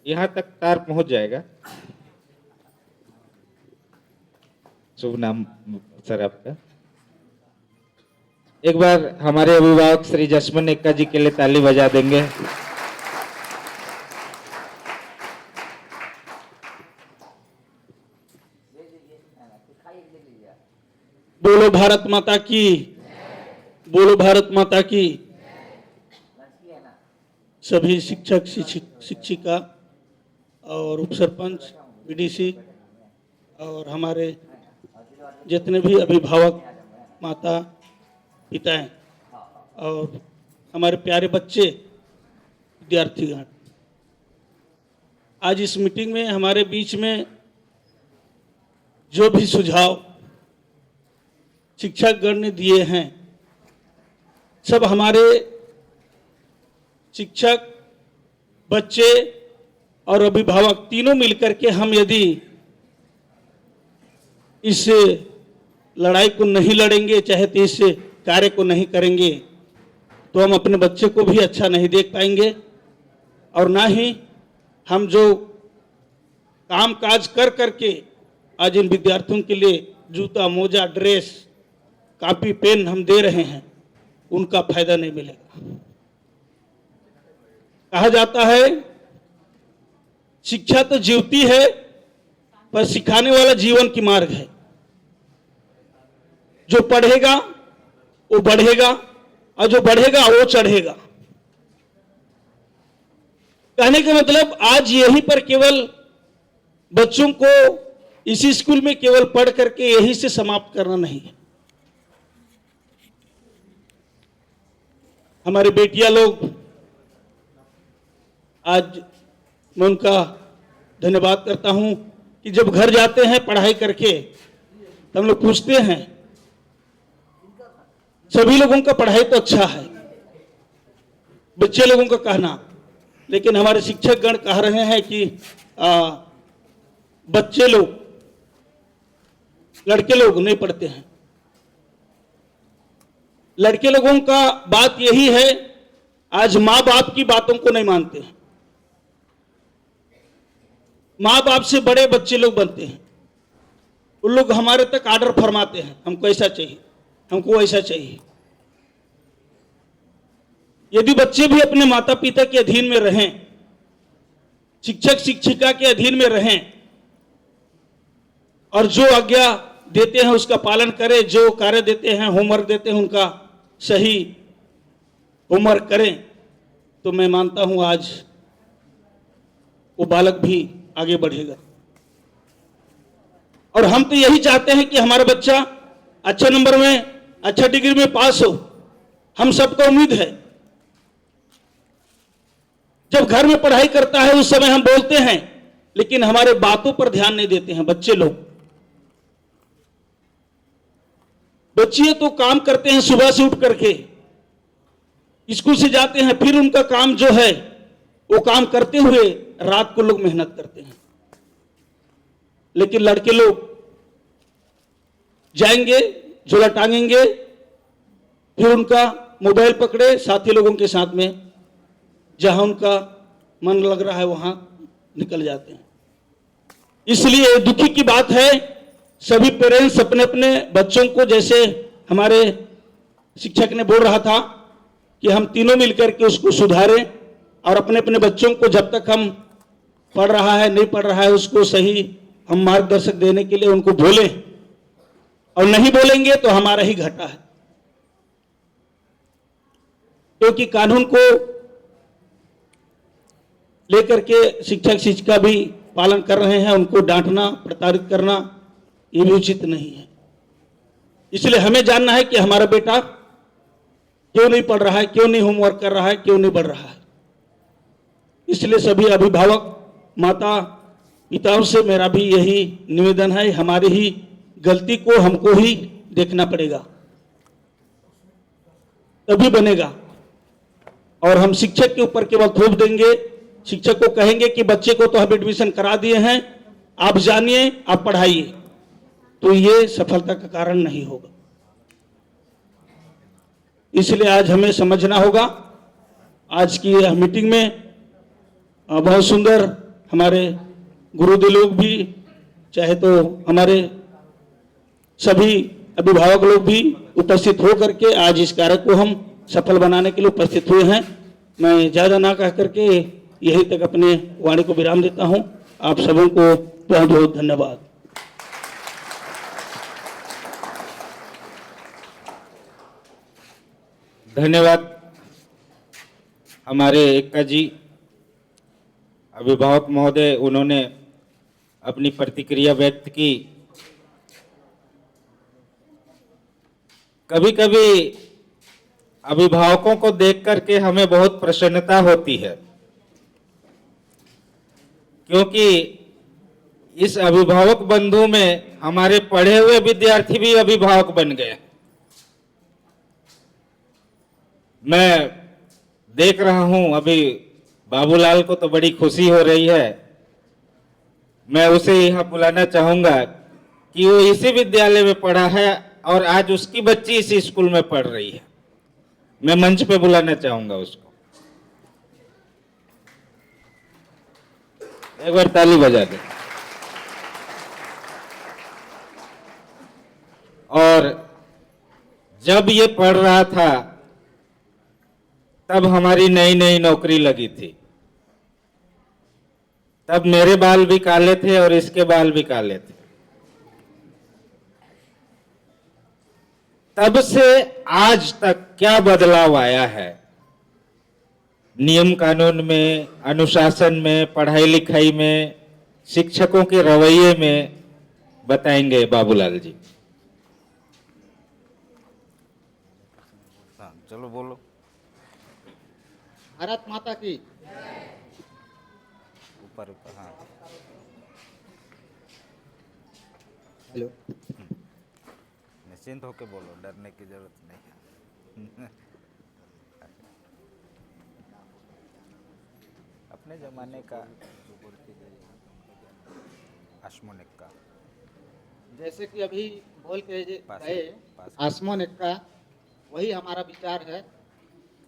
यहाँ तक तार पहुंच जाएगा। शुभ नाम सर आपका। एक बार हमारे अभिभावक श्री जसमन एक्का जी के लिए ताली बजा देंगे। बोलो भारत माता की, बोलो भारत माता की। सभी शिक्षक शिक्षिका और उप सरपंच, बीडीसी और हमारे जितने भी अभिभावक, माता पिता हैं और हमारे प्यारे बच्चे, विद्यार्थीगण, आज इस मीटिंग में हमारे बीच में जो भी सुझाव शिक्षकगण ने दिए हैं, सब हमारे शिक्षक, बच्चे और अभिभावक तीनों मिलकर के हम यदि इस लड़ाई को नहीं लड़ेंगे, चाहे तो इस कार्य को नहीं करेंगे, तो हम अपने बच्चे को भी अच्छा नहीं देख पाएंगे और ना ही हम जो काम काज कर करके आज इन विद्यार्थियों के लिए जूता, मोजा, ड्रेस, कॉपी, पेन हम दे रहे हैं, उनका फायदा नहीं मिलेगा। कहा जाता है शिक्षा तो जीवती है पर सिखाने वाला जीवन की मार्ग है। जो पढ़ेगा वो बढ़ेगा और जो बढ़ेगा वो चढ़ेगा। कहने का मतलब आज यहीं पर केवल बच्चों को इसी स्कूल में केवल पढ़ करके यहीं से समाप्त करना नहीं है। हमारे बेटियां लोग, आज मैं उनका धन्यवाद करता हूं कि जब घर जाते हैं पढ़ाई करके तो हम लोग पूछते हैं, सभी लोगों का पढ़ाई तो अच्छा है, बच्चे लोगों का कहना, लेकिन हमारे शिक्षक गण कह रहे हैं कि बच्चे लोग, लड़के लोग नहीं पढ़ते हैं। लड़के लोगों का बात यही है, आज माँ बाप की बातों को नहीं मानते हैं। माँ बाप से बड़े बच्चे लोग बनते हैं। उन लोग हमारे तक आर्डर फरमाते हैं, हमको ऐसा चाहिए, हमको ऐसा चाहिए। यदि बच्चे भी अपने माता पिता के अधीन में रहें, शिक्षक शिक्षिका के अधीन में रहें और जो आज्ञा देते हैं उसका पालन करें, जो कार्य देते हैं, होमवर्क देते हैं, उनका सही होमवर्क करें, तो मैं मानता हूं आज वो बालक भी आगे बढ़ेगा। और हम तो यही चाहते हैं कि हमारा बच्चा अच्छा नंबर में, अच्छा डिग्री में पास हो, हम सबको उम्मीद है। जब घर में पढ़ाई करता है उस समय हम बोलते हैं, लेकिन हमारे बातों पर ध्यान नहीं देते हैं बच्चे लोग। बच्चे तो काम करते हैं, सुबह से उठ करके स्कूल से जाते हैं, फिर उनका काम जो है वो काम करते हुए रात को लोग मेहनत करते हैं। लेकिन लड़के लोग जाएंगे, झोला टांगेंगे, फिर उनका मोबाइल पकड़े, साथी लोगों के साथ में जहां उनका मन लग रहा है वहां निकल जाते हैं। इसलिए दुखी की बात है, सभी पेरेंट्स अपने अपने बच्चों को, जैसे हमारे शिक्षक ने बोल रहा था कि हम तीनों मिलकर के उसको सुधारें, और अपने अपने बच्चों को जब तक हम पढ़ रहा है नहीं पढ़ रहा है उसको सही हम मार्गदर्शक देने के लिए उनको बोलें, और नहीं बोलेंगे तो हमारा ही घाटा है। क्योंकि कानून को लेकर के शिक्षक शिक्षिका भी पालन कर रहे हैं, उनको डांटना प्रताड़ित करना ये भी उचित नहीं है। इसलिए हमें जानना है कि हमारा बेटा क्यों नहीं पढ़ रहा है, क्यों नहीं होमवर्क कर रहा है, क्यों नहीं बढ़ रहा है। इसलिए सभी अभिभावक माता पिताओं से मेरा भी यही निवेदन है, हमारी ही गलती को हमको ही देखना पड़ेगा, तभी बनेगा। और हम शिक्षक के ऊपर केवल थोप देंगे, शिक्षक को कहेंगे कि बच्चे को तो हम एडमिशन करा दिए हैं, आप जानिए, आप पढ़ाइए, तो ये सफलता का कारण नहीं होगा। इसलिए आज हमें समझना होगा। आज की यह मीटिंग में बहुत सुंदर हमारे गुरुदेव लोग भी, चाहे तो हमारे सभी अभिभावक लोग भी उपस्थित हो करके आज इस कार्य को हम सफल बनाने के लिए उपस्थित हुए हैं। मैं ज़्यादा ना कह करके यही तक अपने वाणी को विराम देता हूं। आप सबों को बहुत बहुत धन्यवाद। धन्यवाद हमारे एक्का जी अभिभावक महोदय, उन्होंने अपनी प्रतिक्रिया व्यक्त की। कभी कभी अभिभावकों को देख करके हमें बहुत प्रसन्नता होती है, क्योंकि इस अभिभावक बंधु में हमारे पढ़े हुए विद्यार्थी भी अभिभावक बन गए। मैं देख रहा हूं अभी बाबूलाल को तो बड़ी खुशी हो रही है। मैं उसे यहाँ बुलाना चाहूंगा कि वो इसी विद्यालय में पढ़ा है और आज उसकी बच्ची इसी स्कूल में पढ़ रही है। मैं मंच पे बुलाना चाहूंगा उसको। एक बार ताली बजा दे। और जब ये पढ़ रहा था तब हमारी नई नई नौकरी लगी थी, तब मेरे बाल भी काले थे और इसके बाल भी काले थे। तब से आज तक क्या बदलाव आया है नियम कानून में, अनुशासन में, पढ़ाई लिखाई में, शिक्षकों के रवैये में, बताएंगे बाबूलाल जी। हाँ, चलो बोलो। भारत माता की। ऊपर ऊपर। हाँ, हेलो। निश्चिंत होके बोलो, डरने की जरूरत नहीं है। अपने जमाने का आसमोनिक का, जैसे कि अभी बोल के पास- गए पास- आसमान का, वही हमारा विचार है।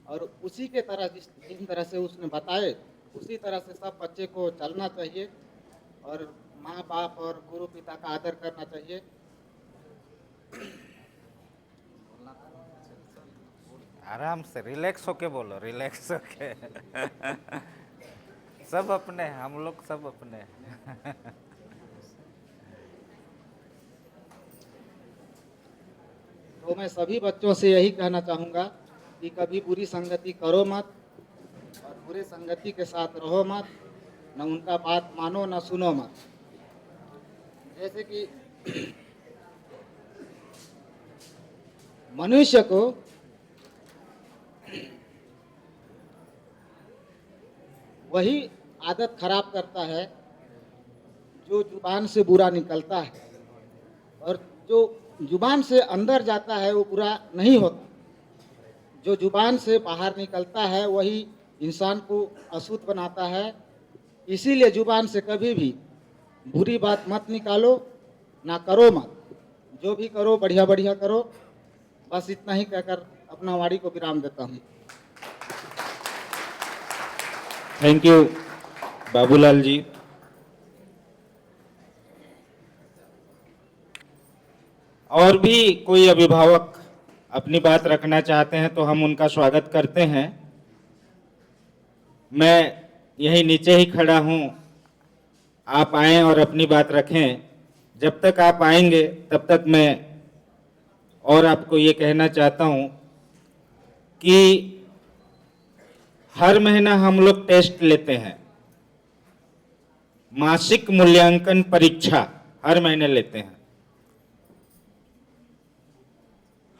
और उसी के तरह जिन तरह से उसने बताए उसी तरह से सब बच्चे को चलना चाहिए और माँ बाप और गुरु पिता का आदर करना चाहिए। आराम से रिलैक्स होके बोलो, रिलैक्स होके। सब अपने, हम लोग सब अपने। तो मैं सभी बच्चों से यही कहना चाहूँगा कि कभी बुरी संगति करो मत और बुरे संगति के साथ रहो मत, न उनका बात मानो न सुनो मत। जैसे कि मनुष्य को वही आदत खराब करता है जो जुबान से बुरा निकलता है, और जो जुबान से अंदर जाता है वो बुरा नहीं होता। जो जुबान से बाहर निकलता है वही इंसान को अशुद्ध बनाता है। इसीलिए जुबान से कभी भी बुरी बात मत निकालो, ना करो मत। जो भी करो बढ़िया बढ़िया करो। बस इतना ही कहकर अपना वाणी को विराम देता हूँ। Thank you Babulal ji. और भी कोई अभिभावक अपनी बात रखना चाहते हैं तो हम उनका स्वागत करते हैं। मैं यहीं नीचे ही खड़ा हूं, आप आएं और अपनी बात रखें। जब तक आप आएंगे तब तक मैं और आपको ये कहना चाहता हूं कि हर महीना हम लोग टेस्ट लेते हैं, मासिक मूल्यांकन परीक्षा हर महीने लेते हैं।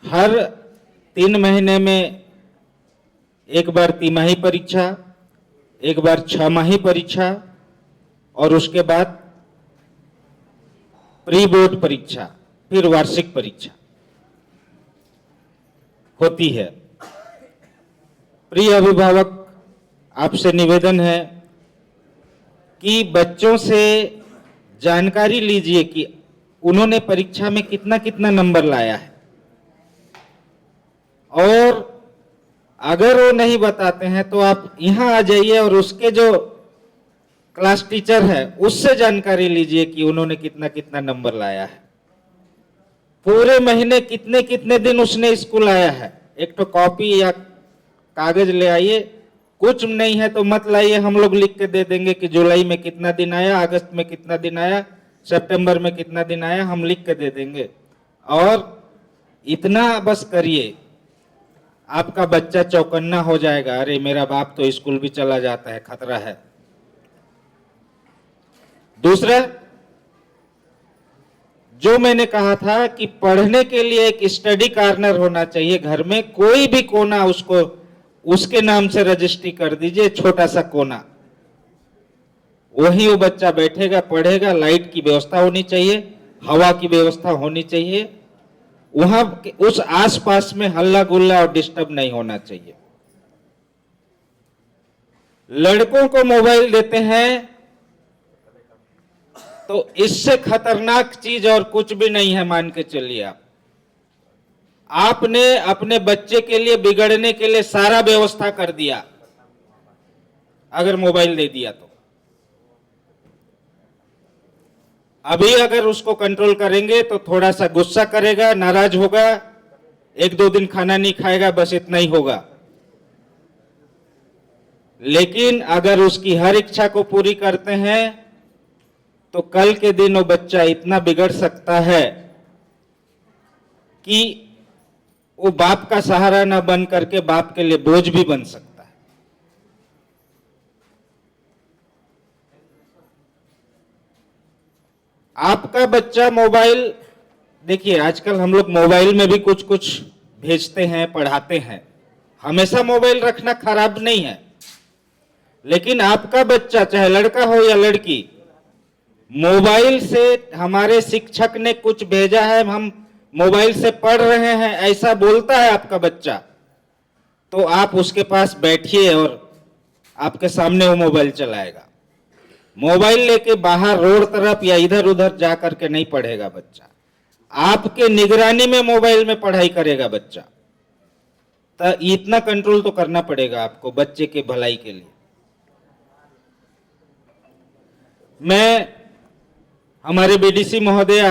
हर 3 महीने में एक बार तिमाही परीक्षा, एक बार 6 माही परीक्षा और उसके बाद प्री बोर्ड परीक्षा, फिर वार्षिक परीक्षा होती है। प्रिय अभिभावक, आपसे निवेदन है कि बच्चों से जानकारी लीजिए कि उन्होंने परीक्षा में कितना कितना नंबर लाया है, और अगर वो नहीं बताते हैं तो आप यहाँ आ जाइए और उसके जो क्लास टीचर है उससे जानकारी लीजिए कि उन्होंने कितना कितना नंबर लाया है, पूरे महीने कितने कितने दिन उसने स्कूल आया है। एक तो कॉपी या कागज ले आइए, कुछ नहीं है तो मत लाइए, हम लोग लिख के दे देंगे कि जुलाई में कितना दिन आया, अगस्त में कितना दिन आया, सितंबर में कितना दिन आया, हम लिख के दे देंगे। और इतना बस करिए, आपका बच्चा चौकन्ना हो जाएगा, अरे मेरा बाप तो स्कूल भी चला जाता है, खतरा है। दूसरा, जो मैंने कहा था कि पढ़ने के लिए एक स्टडी कॉर्नर होना चाहिए घर में, कोई भी कोना उसको उसके नाम से रजिस्ट्री कर दीजिए, छोटा सा कोना, वही वो बच्चा बैठेगा पढ़ेगा। लाइट की व्यवस्था होनी चाहिए, हवा की व्यवस्था होनी चाहिए, वहां उस आसपास में हल्ला गुल्ला और डिस्टर्ब नहीं होना चाहिए। लड़कों को मोबाइल देते हैं तो इससे खतरनाक चीज और कुछ भी नहीं है, मान के चलिए। आपने अपने बच्चे के लिए बिगड़ने के लिए सारा व्यवस्था कर दिया अगर मोबाइल दे दिया तो। अभी अगर उसको कंट्रोल करेंगे तो थोड़ा सा गुस्सा करेगा, नाराज होगा, 1-2 दिन खाना नहीं खाएगा, बस इतना ही होगा। लेकिन अगर उसकी हर इच्छा को पूरी करते हैं तो कल के दिन वो बच्चा इतना बिगड़ सकता है कि वो बाप का सहारा ना बन करके बाप के लिए बोझ भी बन सकता है। आपका बच्चा मोबाइल, देखिए आजकल हम लोग मोबाइल में भी कुछ कुछ भेजते हैं, पढ़ाते हैं। हमेशा मोबाइल रखना खराब नहीं है, लेकिन आपका बच्चा चाहे लड़का हो या लड़की, मोबाइल से हमारे शिक्षक ने कुछ भेजा है, हम मोबाइल से पढ़ रहे हैं, ऐसा बोलता है आपका बच्चा, तो आप उसके पास बैठिए और आपके सामने वो मोबाइल चलाएगा। मोबाइल लेके बाहर रोड तरफ या इधर उधर जा करके नहीं पढ़ेगा बच्चा, आपके निगरानी में मोबाइल में पढ़ाई करेगा बच्चा। तो इतना कंट्रोल तो करना पड़ेगा आपको बच्चे के भलाई के लिए। मैं, हमारे बीडीसी महोदया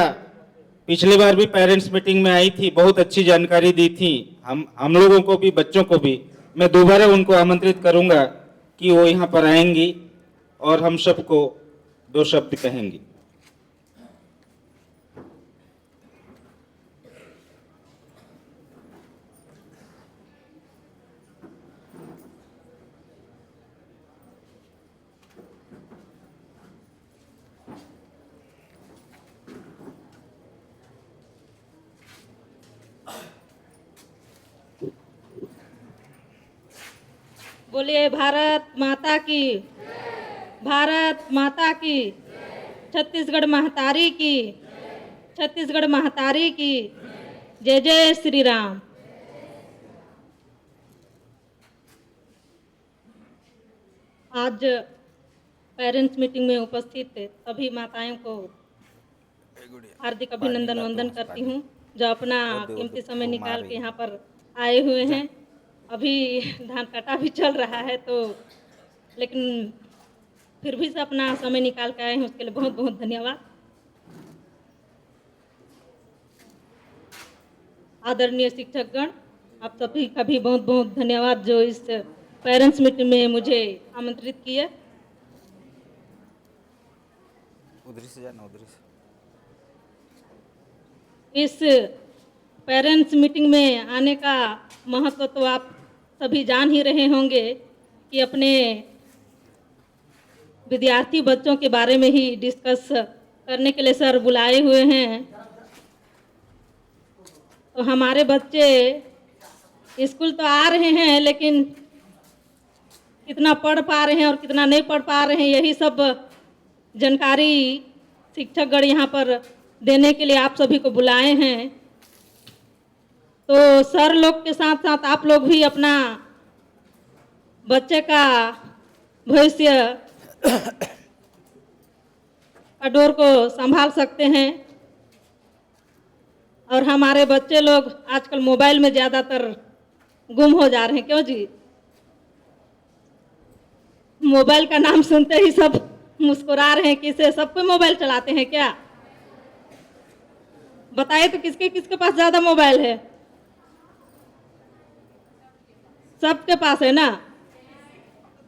पिछली बार भी पेरेंट्स मीटिंग में आई थी, बहुत अच्छी जानकारी दी थी हम लोगों को भी, बच्चों को भी। मैं दोबारा उनको आमंत्रित करूंगा कि वो यहाँ पर आएंगी और हम सबको 2 शब्द कहेंगी। बोलिए भारत माता की, भारत माता की, छत्तीसगढ़ महतारी की, छत्तीसगढ़ महतारी की, जय जय श्री राम। आज पेरेंट्स मीटिंग में उपस्थित सभी माताओं को हार्दिक अभिनंदन वंदन करती हूँ, जो अपना कीमती समय निकाल के यहाँ पर आए हुए हैं। अभी धान कटा भी चल रहा है, तो लेकिन फिर भी से अपना समय निकाल के आए हैं, उसके लिए बहुत बहुत धन्यवाद। आदरणीय शिक्षकगण, आप सभी का भी बहुत बहुत धन्यवाद जो इस पेरेंट्स मीटिंग में मुझे आमंत्रित किए। उधरी से जाना, उधरी से। इस पेरेंट्स मीटिंग में आने का महत्व तो आप सभी जान ही रहे होंगे कि अपने विद्यार्थी बच्चों के बारे में ही डिस्कस करने के लिए सर बुलाए हुए हैं। तो हमारे बच्चे स्कूल तो आ रहे हैं, लेकिन कितना पढ़ पा रहे हैं और कितना नहीं पढ़ पा रहे हैं, यही सब जानकारी शिक्षकगण यहाँ पर देने के लिए आप सभी को बुलाए हैं। तो सर लोग के साथ साथ आप लोग भी अपना बच्चे का भविष्य अडोर को संभाल सकते हैं। और हमारे बच्चे लोग आजकल मोबाइल में ज़्यादातर गुम हो जा रहे हैं, क्यों जी? मोबाइल का नाम सुनते ही सब मुस्कुरा रहे हैं। किसे सब कोई मोबाइल चलाते हैं क्या? बताइए तो किसके किसके पास ज़्यादा मोबाइल है? सबके पास है ना?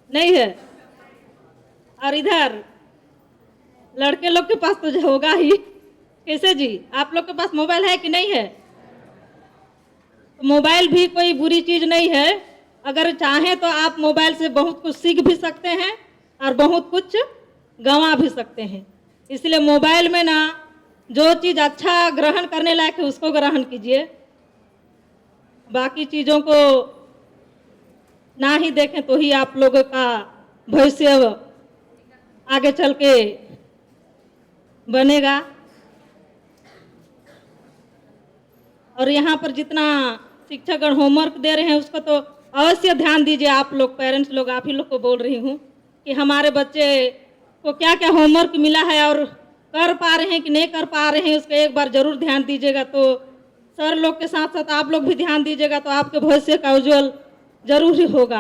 नहीं है? और इधर लड़के लोग के पास तो होगा ही। कैसे जी, आप लोग के पास मोबाइल है कि नहीं है? मोबाइल भी कोई बुरी चीज़ नहीं है। अगर चाहें तो आप मोबाइल से बहुत कुछ सीख भी सकते हैं और बहुत कुछ गंवा भी सकते हैं। इसलिए मोबाइल में ना जो चीज़ अच्छा ग्रहण करने लायक है उसको ग्रहण कीजिए, बाकी चीज़ों को ना ही देखें तो ही आप लोगों का भविष्य आगे चल के बनेगा। और यहाँ पर जितना शिक्षकगण होमवर्क दे रहे हैं उसको तो अवश्य ध्यान दीजिए। आप लोग पेरेंट्स लोग, आप ही लोग को बोल रही हूँ कि हमारे बच्चे को क्या क्या होमवर्क मिला है और कर पा रहे हैं कि नहीं कर पा रहे हैं, उसको एक बार जरूर ध्यान दीजिएगा। तो सर लोग के साथ साथ आप लोग भी ध्यान दीजिएगा, तो आपके भविष्य का उज्जवल जरूर ही होगा।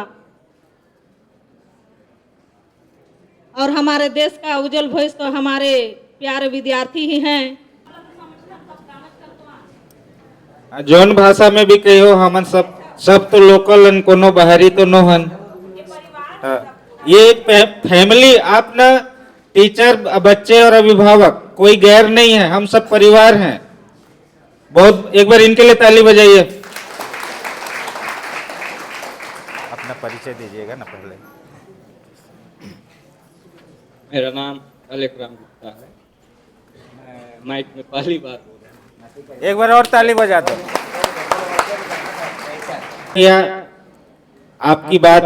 और हमारे देश का उज्जवल भविष्य तो हमारे प्यारे विद्यार्थी ही हैं। जौन भाषा में भी कहो, हमन सब तो लोकल हन, कोनो बाहरी तो नो हन। ये एक फैमिली, आप ना टीचर, बच्चे और अभिभावक कोई गैर नहीं है, हम सब परिवार हैं। बहुत, एक बार इनके लिए ताली बजाइए। अपना परिचय दीजिएगा ना पहले। मेरा नाम अलेख राम गुप्ता है। मैं माइक में पहली बार बोल रहा हूँ। एक बार और ताली बजा दो। आपकी बात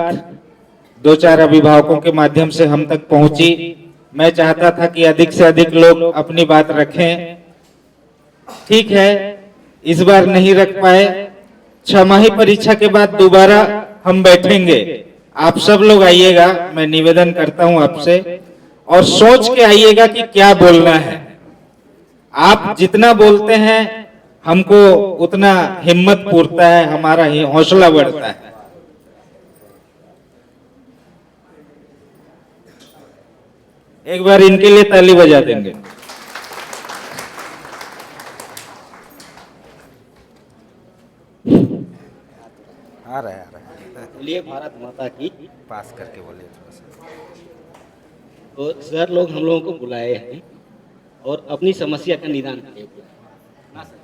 दो चार अभिभावकों के माध्यम से हम तक पहुंची। मैं चाहता था कि अधिक से अधिक लोग अपनी बात रखें। ठीक है, इस बार नहीं रख पाए, छमाही परीक्षा के बाद दोबारा हम बैठेंगे। आप सब लोग आइएगा, मैं निवेदन करता हूं आपसे, और सोच के आइएगा कि क्या बोलना है। आप जितना बोलते हैं हमको उतना हिम्मत पूरता है, हमारा हौसला बढ़ता है। एक बार इनके लिए ताली बजा देंगे। आ रहा है बोलिए भारत माता की। पास करके बोलिए थोड़ा सा। तो सर लोग हम लोगों को बुलाए हैं और अपनी समस्या का निदान के लिए बुलाए। ना सर,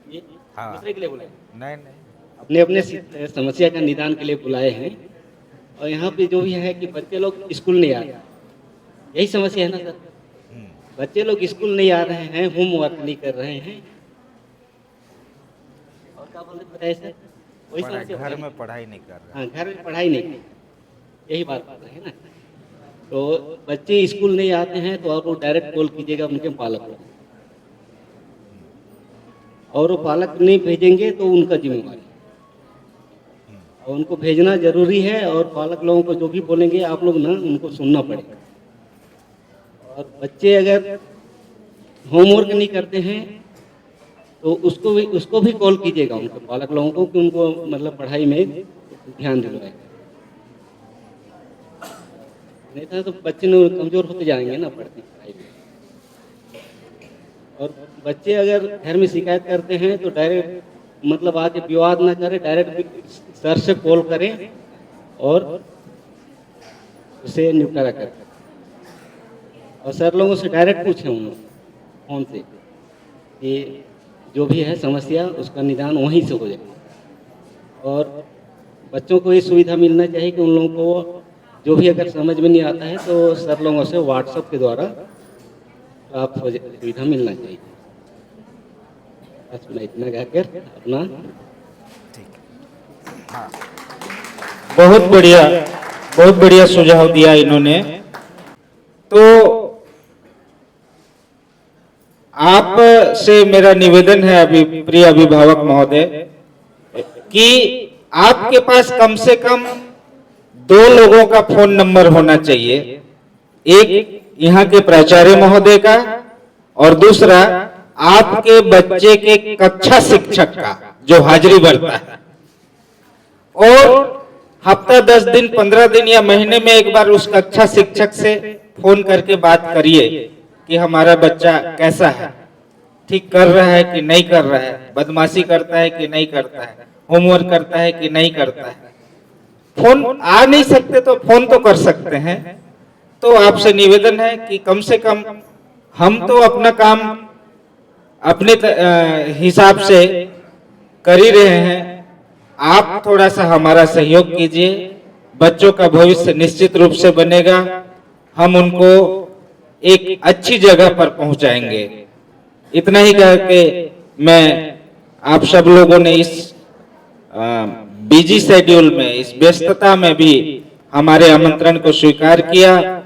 ये हाँ। दूसरे के लिए बुलाए? नहीं नहीं, अपने अपने समस्या का निदान के लिए बुलाए हैं। और यहाँ पे जो भी है कि बच्चे लोग स्कूल नहीं आ रहे, यही समस्या है ना सर? बच्चे लोग स्कूल नहीं आ रहे हैं, होमवर्क नहीं कर रहे हैं, और क्या बोलते बताइए सर? वही समस्या घर में पढ़ाई नहीं कर रहा। हाँ, घर में पढ़ाई नहीं। यही बात कर रहे हैं ना। तो बच्चे स्कूल नहीं आते हैं तो आप वो डायरेक्ट कॉल कीजिएगा उनके पालक को, और वो पालक नहीं भेजेंगे तो उनका जिम्मेवारी, और उनको भेजना जरूरी है। और पालक लोगों को जो भी बोलेंगे आप लोग ना उनको सुनना पड़ेगा। और बच्चे अगर होमवर्क नहीं करते हैं तो उसको भी कॉल कीजिएगा उनके पालक लोगों को, कि उनको मतलब पढ़ाई में ध्यान दिलवाएं। नहीं था तो बच्चे कमज़ोर होते जाएंगे ना पढ़ने पढ़ाई में। और बच्चे अगर घर में शिकायत करते हैं तो डायरेक्ट मतलब आके विवाद ना करें, डायरेक्ट सर से कॉल करें और उसे निपटारा करें। और सर लोगों से डायरेक्ट पूछें उन फोन से कि जो भी है समस्या उसका निदान वहीं से हो जाए। और बच्चों को ये सुविधा मिलना चाहिए कि उन लोगों को जो भी अगर समझ में नहीं आता है तो सर लोगों से व्हाट्सएप के द्वारा प्राप्त हो सुविधा मिलना चाहिए। बस मैं इतना कहकर अपना बहुत बढ़िया सुझाव दिया इन्होंने। तो आप से मेरा निवेदन है अभी प्रिय अभिभावक महोदय कि आपके पास कम से कम 2 लोगों का फोन नंबर होना चाहिए, एक यहाँ के प्राचार्य महोदय का और दूसरा आपके बच्चे के कक्षा शिक्षक का जो हाजिरी भरता है। और हफ्ता 10 दिन 15 दिन या महीने में एक बार उस कक्षा शिक्षक से फोन करके बात करिए कि हमारा बच्चा कैसा है, ठीक कर रहा है कि नहीं कर रहा है, बदमाशी करता है कि नहीं करता है, होमवर्क करता है कि नहीं करता है। फोन आ नहीं सकते तो फोन तो कर सकते हैं। तो आपसे निवेदन है कि कम से कम हम तो अपना काम अपने हिसाब से कर ही रहे हैं, आप थोड़ा सा हमारा सहयोग कीजिए। बच्चों का भविष्य निश्चित रूप से बनेगा, हम उनको एक अच्छी जगह पर पहुंचाएंगे। इतना ही कह के मैं आप सब लोगों ने इस बिजी शेड्यूल में, इस व्यस्तता में भी हमारे आमंत्रण को स्वीकार किया,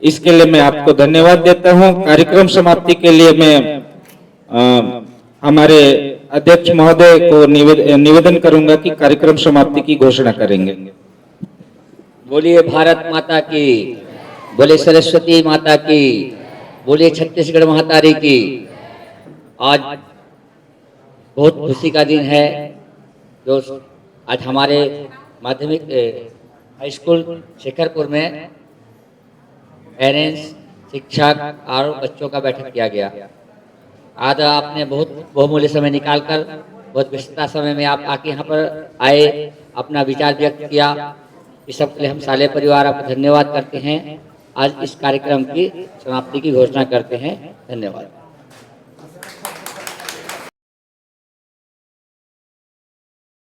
इसके लिए मैं आपको धन्यवाद देता हूं। कार्यक्रम समाप्ति के लिए मैं हमारे अध्यक्ष महोदय को निवेदन करूंगा कि कार्यक्रम समाप्ति की घोषणा करेंगे। बोलिए भारत माता की, बोले सरस्वती माता की, बोलिए छत्तीसगढ़ महातारी की। आज बहुत खुशी का दिन है जो आज हमारे माध्यमिक हाई स्कूल शेखरपुर में पेरेंट्स, शिक्षक और बच्चों का बैठक किया गया। आज आपने बहुत बहुमूल्य समय निकालकर, बहुत व्यस्तता समय में आप आके यहाँ पर आए, अपना विचार व्यक्त किया। इस सब के लिए हम साले परिवार आपको धन्यवाद करते हैं। आज इस कार्यक्रम की समाप्ति की घोषणा करते हैं। धन्यवाद।